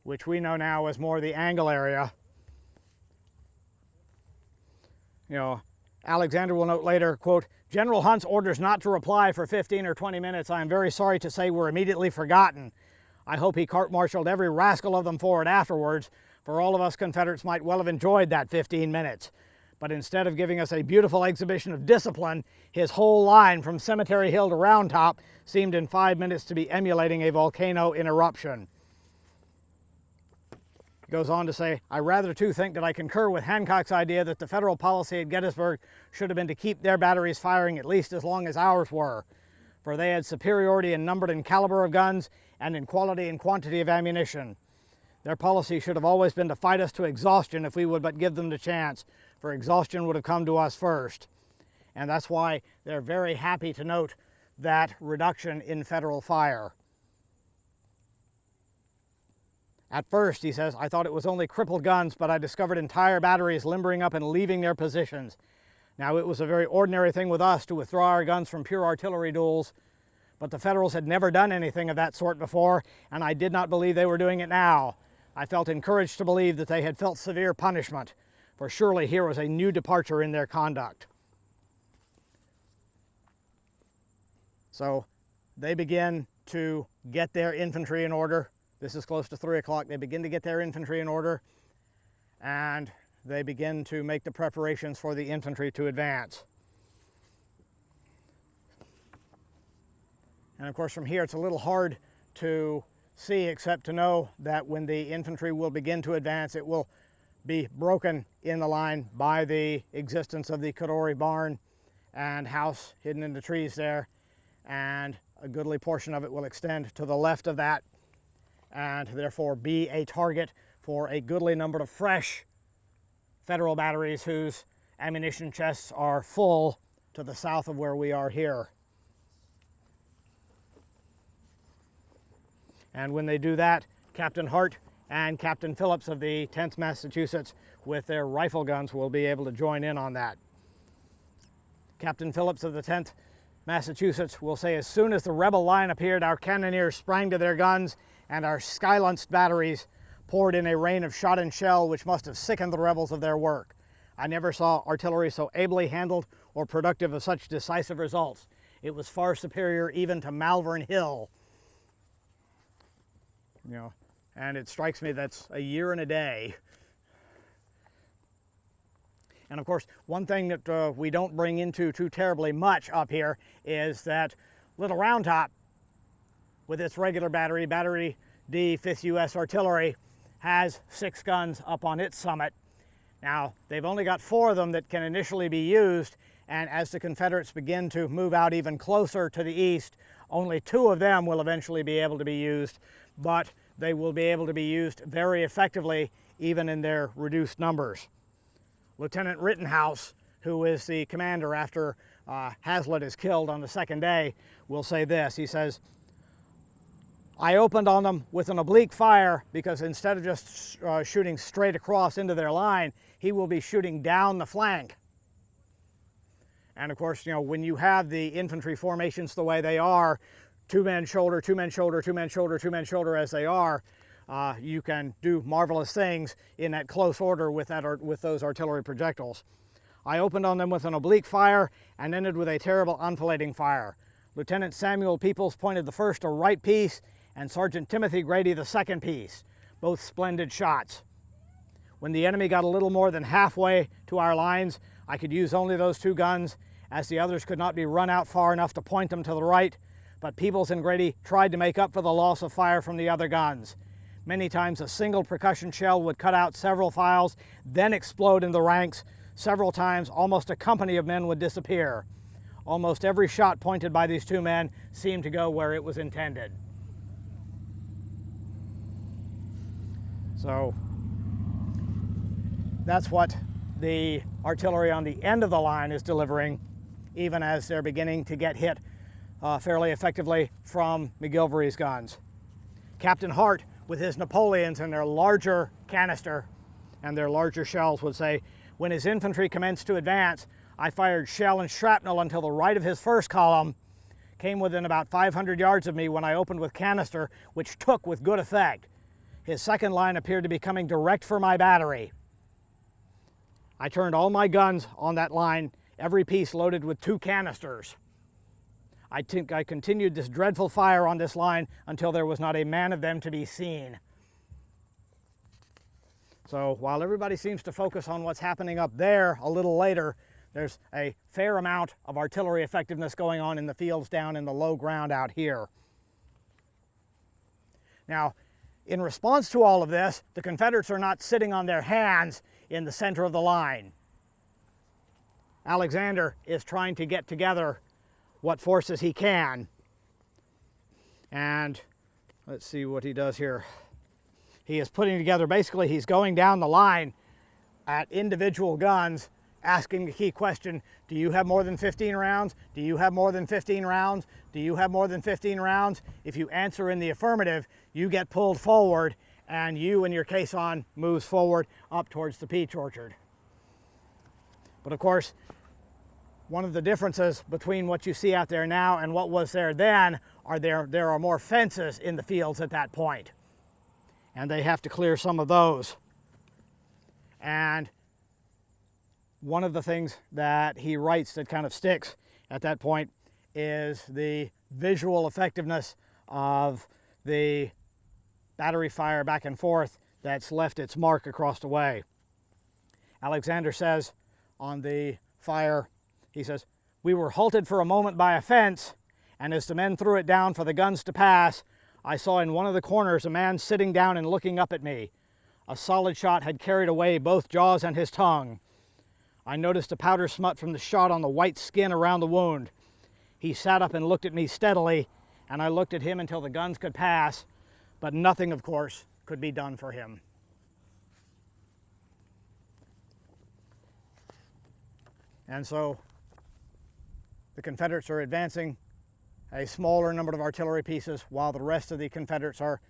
which we know now is more the Angle area. You know, Alexander will note later, quote, General Hunt's orders not to reply for 15 or 20 minutes, I am very sorry to say, were immediately forgotten. I hope he court-martialed every rascal of them forward afterwards, for all of us Confederates might well have enjoyed that 15 minutes. But instead of giving us a beautiful exhibition of discipline, his whole line from Cemetery Hill to Round Top seemed in 5 minutes to be emulating a volcano in eruption. He goes on to say, I rather too think that I concur with Hancock's idea that the Federal policy at Gettysburg should have been to keep their batteries firing at least as long as ours were, for they had superiority in number and caliber of guns and in quality and quantity of ammunition. Their policy should have always been to fight us to exhaustion if we would but give them the chance, for exhaustion would have come to us first. And that's why they're very happy to note that reduction in Federal fire. At first, he says, I thought it was only crippled guns, but I discovered entire batteries limbering up and leaving their positions. Now, it was a very ordinary thing with us to withdraw our guns from pure artillery duels, but the Federals had never done anything of that sort before, and I did not believe they were doing it now. I felt encouraged to believe that they had felt severe punishment, for surely here was a new departure in their conduct. So they begin to get their infantry in order. This is close to 3 o'clock. They begin to get their infantry in order, and they begin to make the preparations for the infantry to advance. And of course, from here, it's a little hard to see, except to know that when the infantry will begin to advance, it will be broken in the line by the existence of the Kadori barn and house hidden in the trees there, and a goodly portion of it will extend to the left of that, and therefore be a target for a goodly number of fresh Federal batteries whose ammunition chests are full to the south of where we are here. And when they do that, Captain Hart and Captain Phillips of the 10th Massachusetts with their rifle guns will be able to join in on that. Captain Phillips of the 10th Massachusetts will say, as soon as the rebel line appeared, our cannoneers sprang to their guns and our skylanced batteries poured in a rain of shot and shell which must have sickened the rebels of their work. I never saw artillery so ably handled or productive of such decisive results. It was far superior even to Malvern Hill. You know, and it strikes me that's a year and a day. And of course, one thing that we don't bring into too terribly much up here is that Little Round Top, with its regular battery, Battery D 5th U.S. Artillery, has 6 guns up on its summit. Now, they've only got 4 of them that can initially be used, and as the Confederates begin to move out even closer to the east, only 2 of them will eventually be able to be used, but they will be able to be used very effectively even in their reduced numbers. Lieutenant Rittenhouse, who is the commander after Hazlitt is killed on the 2nd day, will say this. He says, "I opened on them with an oblique fire because instead of just shooting straight across into their line, he will be shooting down the flank." And of course, you know, when you have the infantry formations the way they are, 2 men shoulder, 2 men shoulder, 2 men shoulder, 2 men shoulder as they are, you can do marvelous things in that close order with those artillery projectiles. "I opened on them with an oblique fire and ended with a terrible enfilading fire. Lieutenant Samuel Peoples pointed the first or right piece and Sergeant Timothy Grady the second piece, both splendid shots. When the enemy got a little more than halfway to our lines, I could use only those 2 guns, as the others could not be run out far enough to point them to the right, but Peoples and Grady tried to make up for the loss of fire from the other guns. Many times a single percussion shell would cut out several files, then explode in the ranks. Several times almost a company of men would disappear. Almost every shot pointed by these 2 men seemed to go where it was intended." So that's what the artillery on the end of the line is delivering, even as they're beginning to get hit fairly effectively from McGilvery's guns. Captain Hart, with his Napoleons and their larger canister and their larger shells, would say, "When his infantry commenced to advance, I fired shell and shrapnel until the right of his first column came within about 500 yards of me when I opened with canister, which took with good effect. His second line appeared to be coming direct for my battery. I turned all my guns on that line, every piece loaded with 2 canisters. I continued this dreadful fire on this line until there was not a man of them to be seen." So while everybody seems to focus on what's happening up there a little later, there's a fair amount of artillery effectiveness going on in the fields down in the low ground out here. Now, in response to all of this, the Confederates are not sitting on their hands in the center of the line. Alexander is trying to get together what forces he can. And let's see what he does here. He is putting together, basically he's going down the line at individual guns, asking the key question, do you have more than 15 rounds? Do you have more than 15 rounds? Do you have more than 15 rounds? If you answer in the affirmative, you get pulled forward and you and your caisson moves forward up towards the peach orchard. But of course, one of the differences between what you see out there now and what was there then are there are more fences in the fields at that point. And they have to clear some of those. And one of the things that he writes that kind of sticks at that point is the visual effectiveness of the battery fire back and forth that's left its mark across the way. Alexander says on the fire, he says, "We were halted for a moment by a fence, and as the men threw it down for the guns to pass, I saw in one of the corners a man sitting down and looking up at me. A solid shot had carried away both jaws and his tongue. I noticed a powder smut from the shot on the white skin around the wound. He sat up and looked at me steadily, and I looked at him until the guns could pass, but nothing, of course, could be done for him." And so the Confederates are advancing a smaller number of artillery pieces while the rest of the Confederates are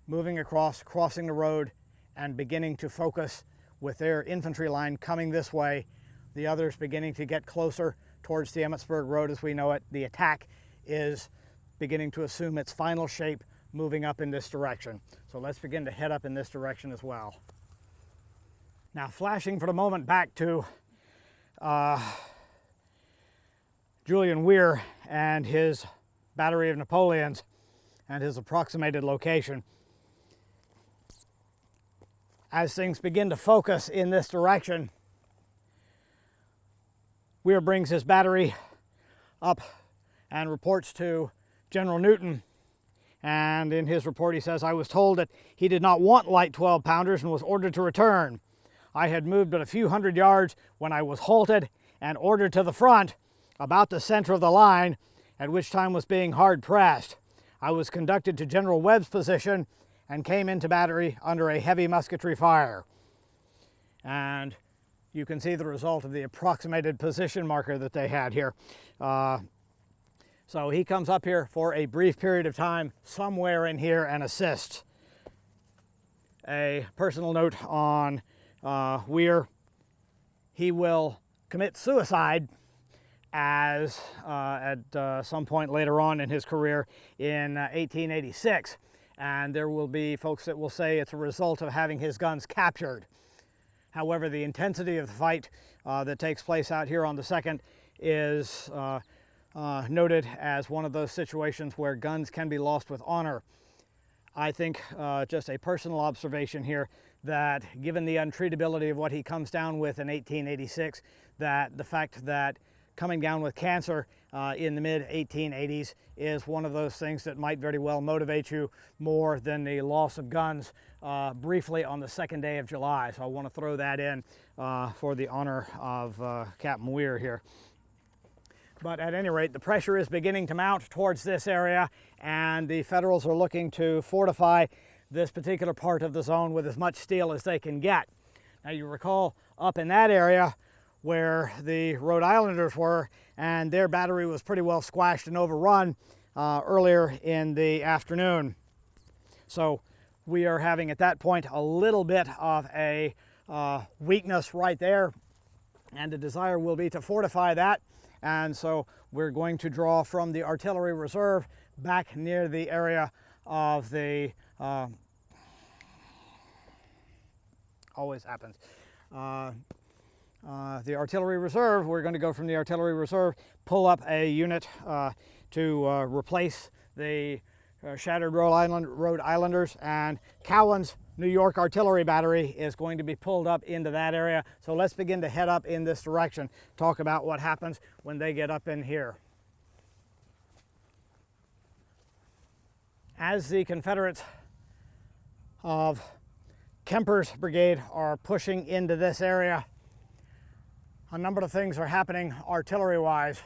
moving across, crossing the road, and beginning to focus with their infantry line coming this way. The others beginning to get closer towards the Emmetsburg Road as we know it. The attack is beginning to assume its final shape, moving up in this direction. So let's begin to head up in this direction as well. Now, flashing for the moment back to Julian Weir and his battery of Napoleons and his approximated location. as things begin to focus in this direction, Weir brings his battery up and reports to General Newton. And in his report he says, "I was told that he did not want light 12-pounders and was ordered to return. I had moved but a few hundred yards when I was halted and ordered to the front, about the center of the line, at which time was being hard pressed. I was conducted to General Webb's position and came into battery under a heavy musketry fire." And you can see the result of the approximated position marker that they had here. So he comes up here for a brief period of time somewhere in here and assists. A personal note on Weir: he will commit suicide as at some point later on in his career in 1886, and there will be folks that will say it's a result of having his guns captured. However, the intensity of the fight that takes place out here on the 2nd is noted as one of those situations where guns can be lost with honor. I think just a personal observation here that given the untreatability of what he comes down with in 1886, that the fact that coming down with cancer in the mid-1880s is one of those things that might very well motivate you more than the loss of guns briefly on the 2nd day of July. So I want to throw that in for the honor of Captain Weir here. But at any rate, the pressure is beginning to mount towards this area, and the Federals are looking to fortify this particular part of the zone with as much steel as they can get. Now you recall up in that area where the Rhode Islanders were, and their battery was pretty well squashed and overrun earlier in the afternoon. So we are having at that point a little bit of a weakness right there, and the desire will be to fortify that. And so we're going to draw from the artillery reserve back near the area of the, always happens, the artillery reserve. We're going to go from the artillery reserve, pull up a unit to replace the shattered Rhode Islanders, and Cowan's New York artillery battery is going to be pulled up into that area. So let's begin to head up in this direction, talk about what happens when they get up in here. As the Confederates of Kemper's brigade are pushing into this area, a number of things are happening artillery-wise.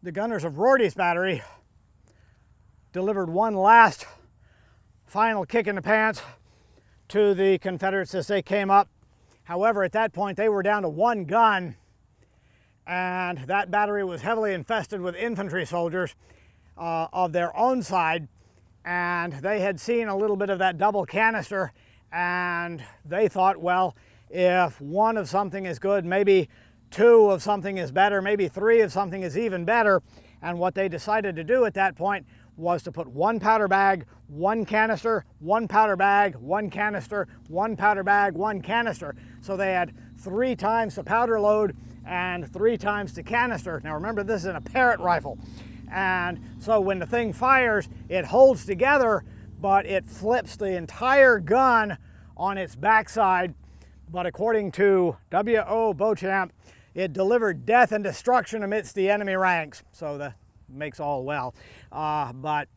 The gunners of Rorty's battery delivered one last final kick in the pants to the Confederates as they came up. However, at that point they were down to one gun, and that battery was heavily infested with infantry soldiers of their own side, and they had seen a little bit of that double canister, and they thought, well, if one of something is good, maybe two of something is better, maybe three of something is even better. And what they decided to do at that point was to put one powder bag, one canister, one powder bag, one canister, one powder bag, one canister. So they had 3 times the powder load and 3 times the canister. Now remember, this is a Parrott rifle. And so when the thing fires, it holds together, but it flips the entire gun on its backside. But according to W.O. Beauchamp, it delivered death and destruction amidst the enemy ranks. So that makes all well. But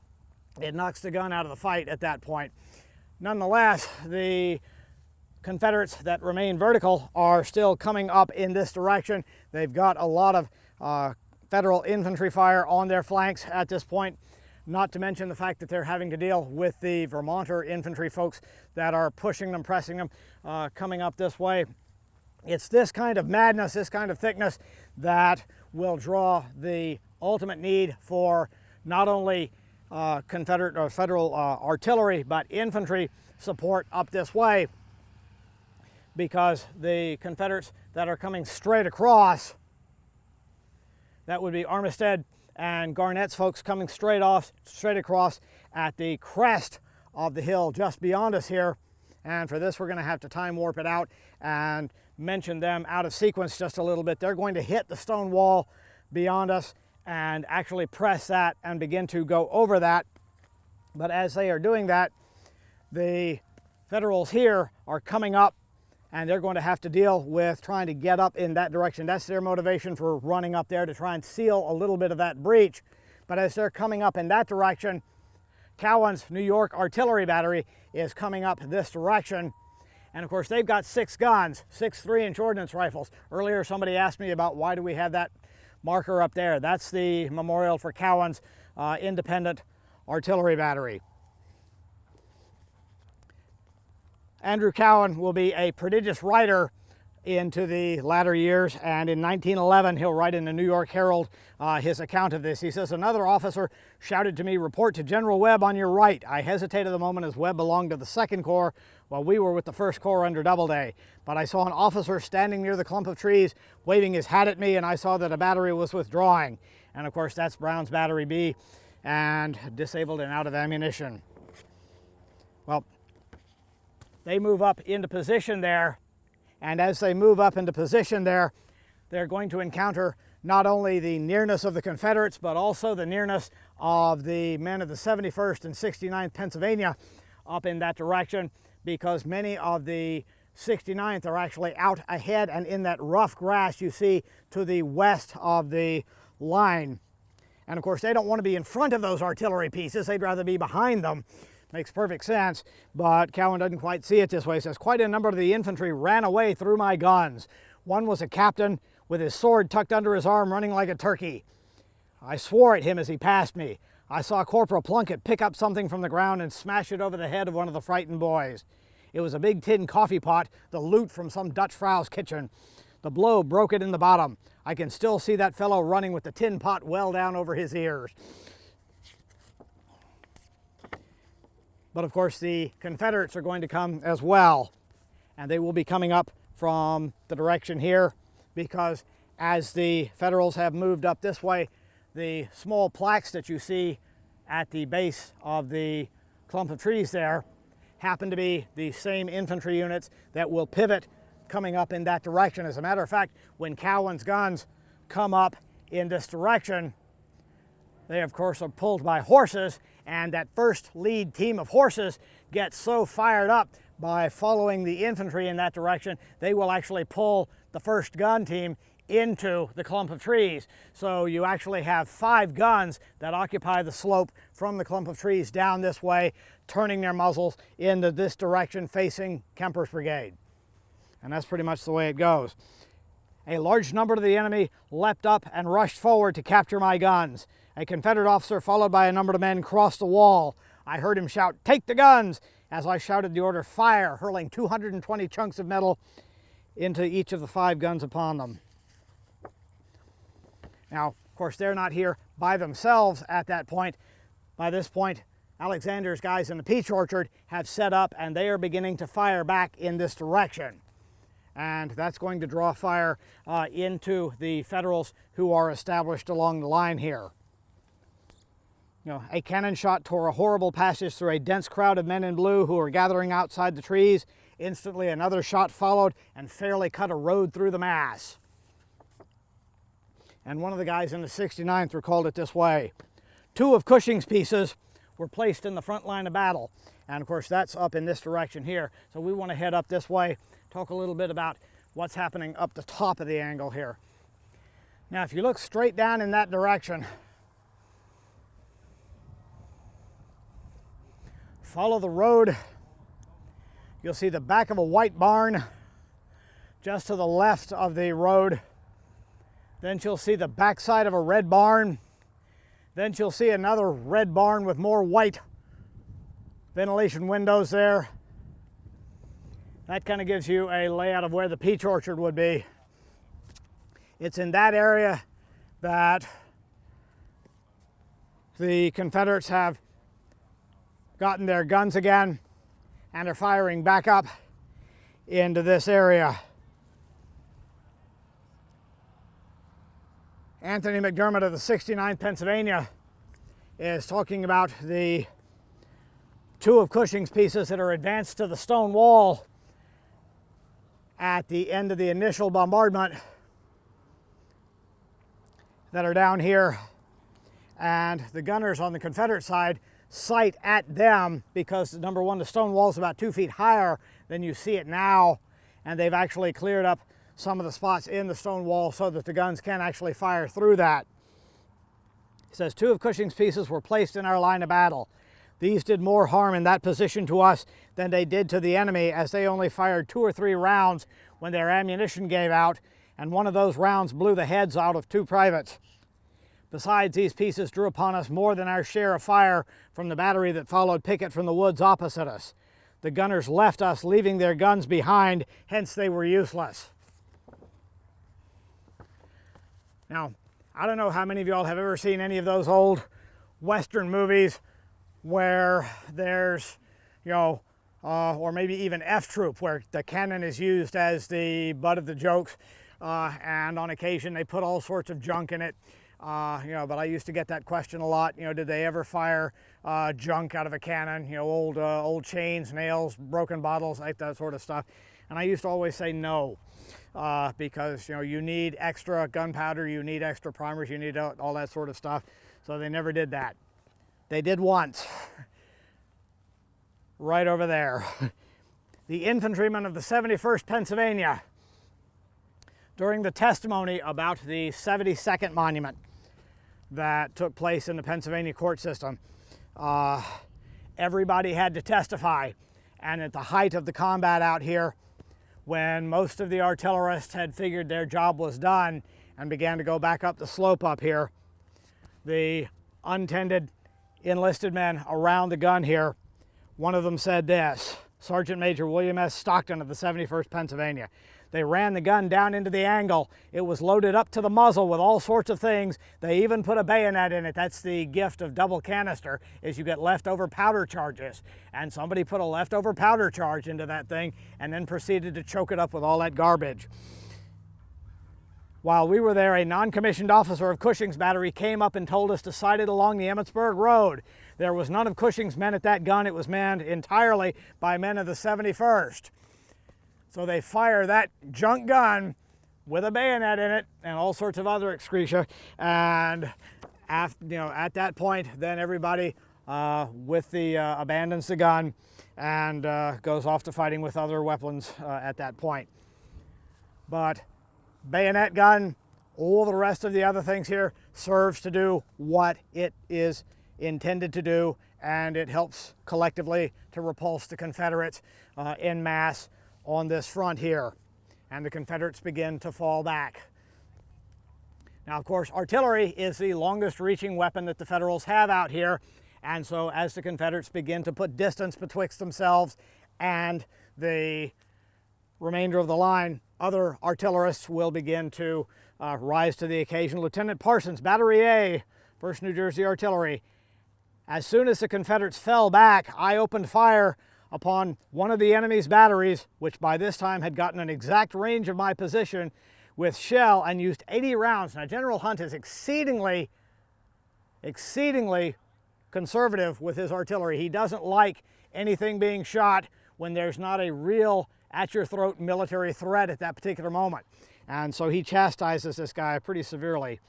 it knocks the gun out of the fight at that point. Nonetheless, the Confederates that remain vertical are still coming up in this direction. They've got a lot of Federal infantry fire on their flanks at this point, not to mention the fact that they're having to deal with the Vermonter infantry folks that are pushing them, pressing them, coming up this way. It's this kind of madness, this kind of thickness that will draw the ultimate need for not only Confederate or Federal artillery, but infantry support up this way, because the Confederates that are coming straight across, that would be Armistead and Garnett's folks coming straight across at the crest of the hill just beyond us here. And for this, we're going to have to time warp it out and mention them out of sequence just a little bit. They're going to hit the stone wall beyond us and actually press that and begin to go over that. But as they are doing that, the Federals here are coming up, and they're going to have to deal with trying to get up in that direction. That's their motivation for running up there, to try and seal a little bit of that breach. But as they're coming up in that direction, Cowan's New York Artillery Battery is coming up this direction. And of course, they've got 6 guns, 6 3-inch ordnance rifles. Earlier, somebody asked me about why do we have that marker up there. That's the memorial for Cowan's Independent Artillery Battery. Andrew Cowan will be a prodigious writer into the latter years, and in 1911 he'll write in the New York Herald his account of this. He says, "Another officer shouted to me, 'Report to General Webb on your right.' I hesitated a moment, as Webb belonged to the 2nd Corps while we were with the 1st Corps under Doubleday. But I saw an officer standing near the clump of trees waving his hat at me, and I saw that a battery was withdrawing." And of course, that's Brown's Battery B, and disabled and out of ammunition. Well, they move up into position there, and as they move up into position there, they're going to encounter not only the nearness of the Confederates, but also the nearness of the men of the 71st and 69th Pennsylvania up in that direction, because many of the 69th are actually out ahead and in that rough grass you see to the west of the line. And of course, they don't want to be in front of those artillery pieces. They'd rather be behind them. Makes perfect sense, but Cowan doesn't quite see it this way. He says, "Quite a number of the infantry ran away through my guns. One was a captain with his sword tucked under his arm, running like a turkey. I swore at him as he passed me. I saw Corporal Plunkett pick up something from the ground and smash it over the head of one of the frightened boys. It was a big tin coffee pot, the loot from some Dutch frau's kitchen. The blow broke it in the bottom. I can still see that fellow running with the tin pot well down over his ears." But of course, the Confederates are going to come as well, and they will be coming up from the direction here, because as the Federals have moved up this way, the small plaques that you see at the base of the clump of trees there happen to be the same infantry units that will pivot coming up in that direction. As a matter of fact, when Cowan's guns come up in this direction, they of course are pulled by horses, and that first lead team of horses gets so fired up by following the infantry in that direction, they will actually pull the first gun team into the clump of trees. So you actually have 5 guns that occupy the slope from the clump of trees down this way, turning their muzzles into this direction facing Kemper's brigade. And that's pretty much the way it goes. "A large number of the enemy leapt up and rushed forward to capture my guns. A Confederate officer, followed by a number of men, crossed the wall. I heard him shout, 'Take the guns!' as I shouted the order, 'Fire!' hurling 220 chunks of metal into each of the 5 guns upon them." Now, of course, they're not here by themselves at that point. By this point, Alexander's guys in the peach orchard have set up, and they are beginning to fire back in this direction. And that's going to draw fire into the Federals who are established along the line here. A cannon shot tore a horrible passage through a dense crowd of men in blue who were gathering outside the trees. Instantly, another shot followed and fairly cut a road through the mass. And one of the guys in the 69th recalled it this way: 2 of Cushing's pieces were placed in the front line of battle. And of course, that's up in this direction here. So we want to head up this way, talk a little bit about what's happening up the top of the angle here. Now, if you look straight down in that direction, follow the road, you'll see the back of a white barn just to the left of the road. Then you'll see the backside of a red barn. Then you'll see another red barn with more white ventilation windows there. That kind of gives you a layout of where the peach orchard would be. It's in that area that the Confederates have gotten their guns again and are firing back up into this area. Anthony McDermott of the 69th Pennsylvania is talking about the 2 of Cushing's pieces that are advanced to the stone wall at the end of the initial bombardment that are down here, and the gunners on the Confederate side sight at them because, number one, the stone wall is about 2 feet higher than you see it now, and they've actually cleared up some of the spots in the stone wall so that the guns can actually fire through that. It says 2 of Cushing's pieces were placed in our line of battle. These did more harm in that position to us than they did to the enemy, as they only fired 2 or 3 rounds when their ammunition gave out, and one of those rounds blew the heads out of 2 privates. Besides, these pieces drew upon us more than our share of fire from the battery that followed Pickett from the woods opposite us. The gunners left us, leaving their guns behind, hence they were useless. Now, I don't know how many of y'all have ever seen any of those old Western movies where there's, or maybe even F Troop, where the cannon is used as the butt of the jokes, and on occasion they put all sorts of junk in it. But I used to get that question a lot. Did they ever fire junk out of a cannon? Old chains, nails, broken bottles, like that sort of stuff. And I used to always say no, because you need extra gunpowder, you need extra primers, you need all that sort of stuff. So they never did that. They did once, right over there. The infantrymen of the 71st Pennsylvania, during the testimony about the 72nd monument that took place in the Pennsylvania court system, everybody had to testify. And at the height of the combat out here, when most of the artillerists had figured their job was done and began to go back up the slope up here, the untended enlisted men around the gun here, one of them said this, Sergeant Major William S. Stockton of the 71st Pennsylvania. They ran the gun down into the angle. It was loaded up to the muzzle with all sorts of things. They even put a bayonet in it. That's the gift of double canister, is you get leftover powder charges. And somebody put a leftover powder charge into that thing and then proceeded to choke it up with all that garbage. While we were there, a non-commissioned officer of Cushing's battery came up and told us to sight it along the Emmitsburg Road. There was none of Cushing's men at that gun. It was manned entirely by men of the 71st. So they fire that junk gun with a bayonet in it and all sorts of other excreta. And at that point, then everybody abandons the gun and goes off to fighting with other weapons at that point. But bayonet gun, all the rest of the other things here serves to do what it is intended to do, and it helps collectively to repulse the Confederates en masse on this front here, and the Confederates begin to fall back. Now, of course, artillery is the longest reaching weapon that the Federals have out here, and so as the Confederates begin to put distance betwixt themselves and the remainder of the line, other artillerists will begin to rise to the occasion. Lieutenant Parsons, Battery A, 1st New Jersey Artillery. As soon as the Confederates fell back, I opened fire upon one of the enemy's batteries, which by this time had gotten an exact range of my position, with shell, and used 80 rounds. Now, General Hunt is exceedingly conservative with his artillery. He doesn't like anything being shot when there's not a real at-your-throat military threat at that particular moment. And so he chastises this guy pretty severely.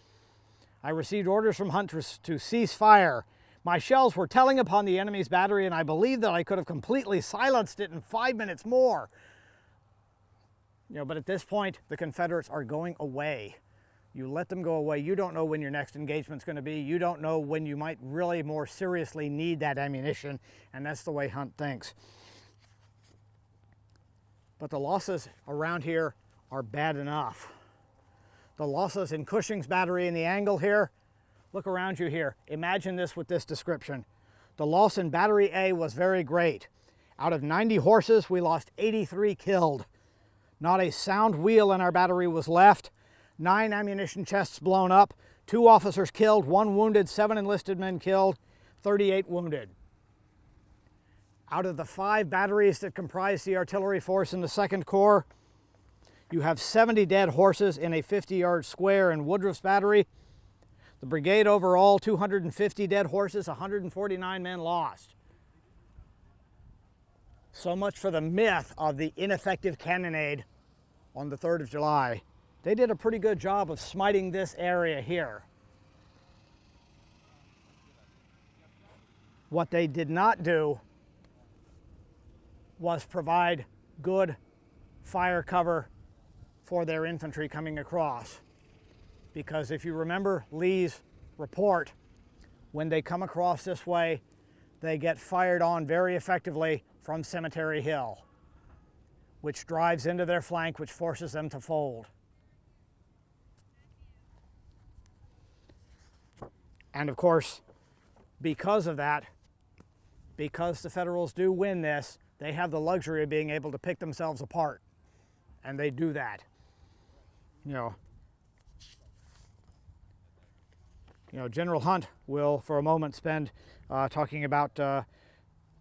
I received orders from Hunt to cease fire. My shells were telling upon the enemy's battery, and I believe that I could have completely silenced it in 5 minutes more. But at this point, the Confederates are going away. You let them go away. You don't know when your next engagement's going to be. You don't know when you might really more seriously need that ammunition, and that's the way Hunt thinks. But the losses around here are bad enough. The losses in Cushing's battery in the angle here, look around you here. Imagine this with this description. The loss in Battery A was very great. Out of 90 horses, we lost 83 killed. Not a sound wheel in our battery was left. 9 ammunition chests blown up. 2 officers killed, 1 wounded, 7 enlisted men killed, 38 wounded. Out of the 5 batteries that comprise the artillery force in the 2nd Corps, you have 70 dead horses in a 50-yard square in Woodruff's battery. The brigade overall, 250 dead horses, 149 men lost. So much for the myth of the ineffective cannonade on the 3rd of July. They did a pretty good job of smiting this area here. What they did not do was provide good fire cover for their infantry coming across. Because if you remember Lee's report, when they come across this way, they get fired on very effectively from Cemetery Hill, which drives into their flank, which forces them to fold. And of course, because of that, because the Federals do win this, they have the luxury of being able to pick themselves apart. And they do that. You know, General Hunt will, for a moment, spend talking about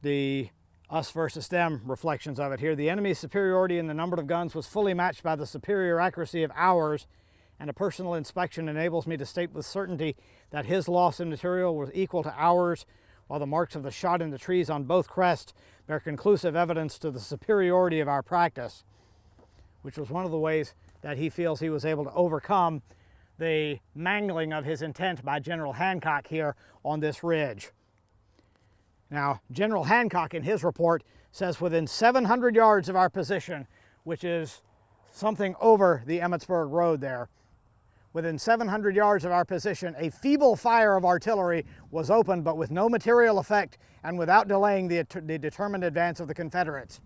the us versus them reflections of it here. The enemy's superiority in the number of guns was fully matched by the superior accuracy of ours, and a personal inspection enables me to state with certainty that his loss in material was equal to ours, while the marks of the shot in the trees on both crests bear conclusive evidence to the superiority of our practice, which was one of the ways that he feels he was able to overcome the mangling of his intent by General Hancock here on this ridge. Now, General Hancock in his report says within 700 yards of our position, which is something over the Emmetsburg Road there, within 700 yards of our position, a feeble fire of artillery was opened, but with no material effect and without delaying the determined advance of the Confederates.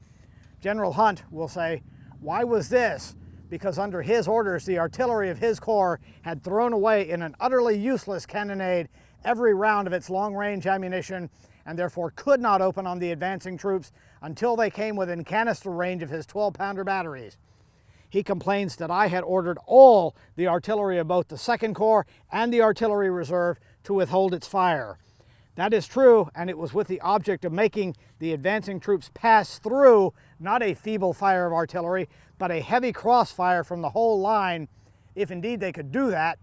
General Hunt will say, why was this? Because under his orders, the artillery of his corps had thrown away in an utterly useless cannonade every round of its long-range ammunition, and therefore could not open on the advancing troops until they came within canister range of his 12-pounder batteries. He complains that I had ordered all the artillery of both the 2nd Corps and the Artillery Reserve to withhold its fire. That is true, and it was with the object of making the advancing troops pass through not a feeble fire of artillery, but a heavy crossfire from the whole line, if indeed they could do that,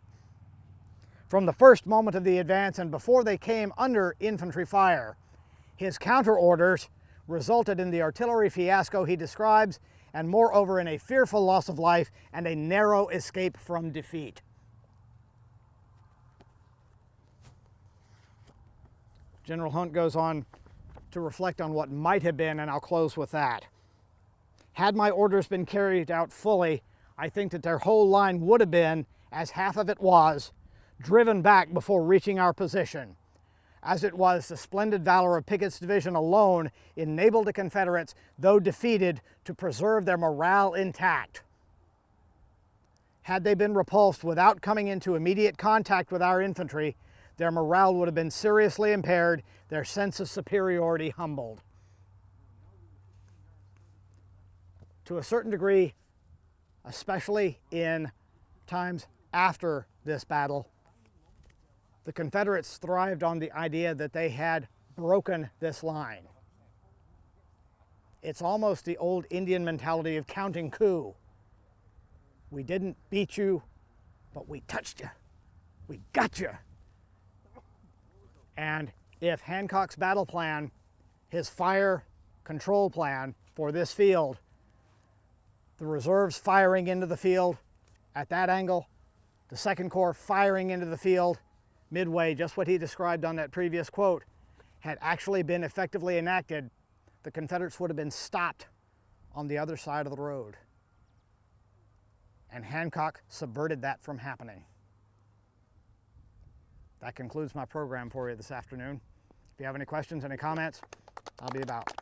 from the first moment of the advance and before they came under infantry fire. His counter orders resulted in the artillery fiasco he describes, and moreover in a fearful loss of life and a narrow escape from defeat. General Hunt goes on to reflect on what might have been, and I'll close with that. Had my orders been carried out fully, I think that their whole line would have been, as half of it was, driven back before reaching our position. As it was, the splendid valor of Pickett's division alone enabled the Confederates, though defeated, to preserve their morale intact. Had they been repulsed without coming into immediate contact with our infantry, their morale would have been seriously impaired, their sense of superiority humbled. To a certain degree, especially in times after this battle, the Confederates thrived on the idea that they had broken this line. It's almost the old Indian mentality of counting coup. We didn't beat you, but we touched you. We got you. And if Hancock's battle plan, his fire control plan for this field, the reserves firing into the field at that angle, the 2nd Corps firing into the field midway, just what he described on that previous quote, had actually been effectively enacted, the Confederates would have been stopped on the other side of the road. And Hancock subverted that from happening. That concludes my program for you this afternoon. If you have any questions, any comments, I'll be about.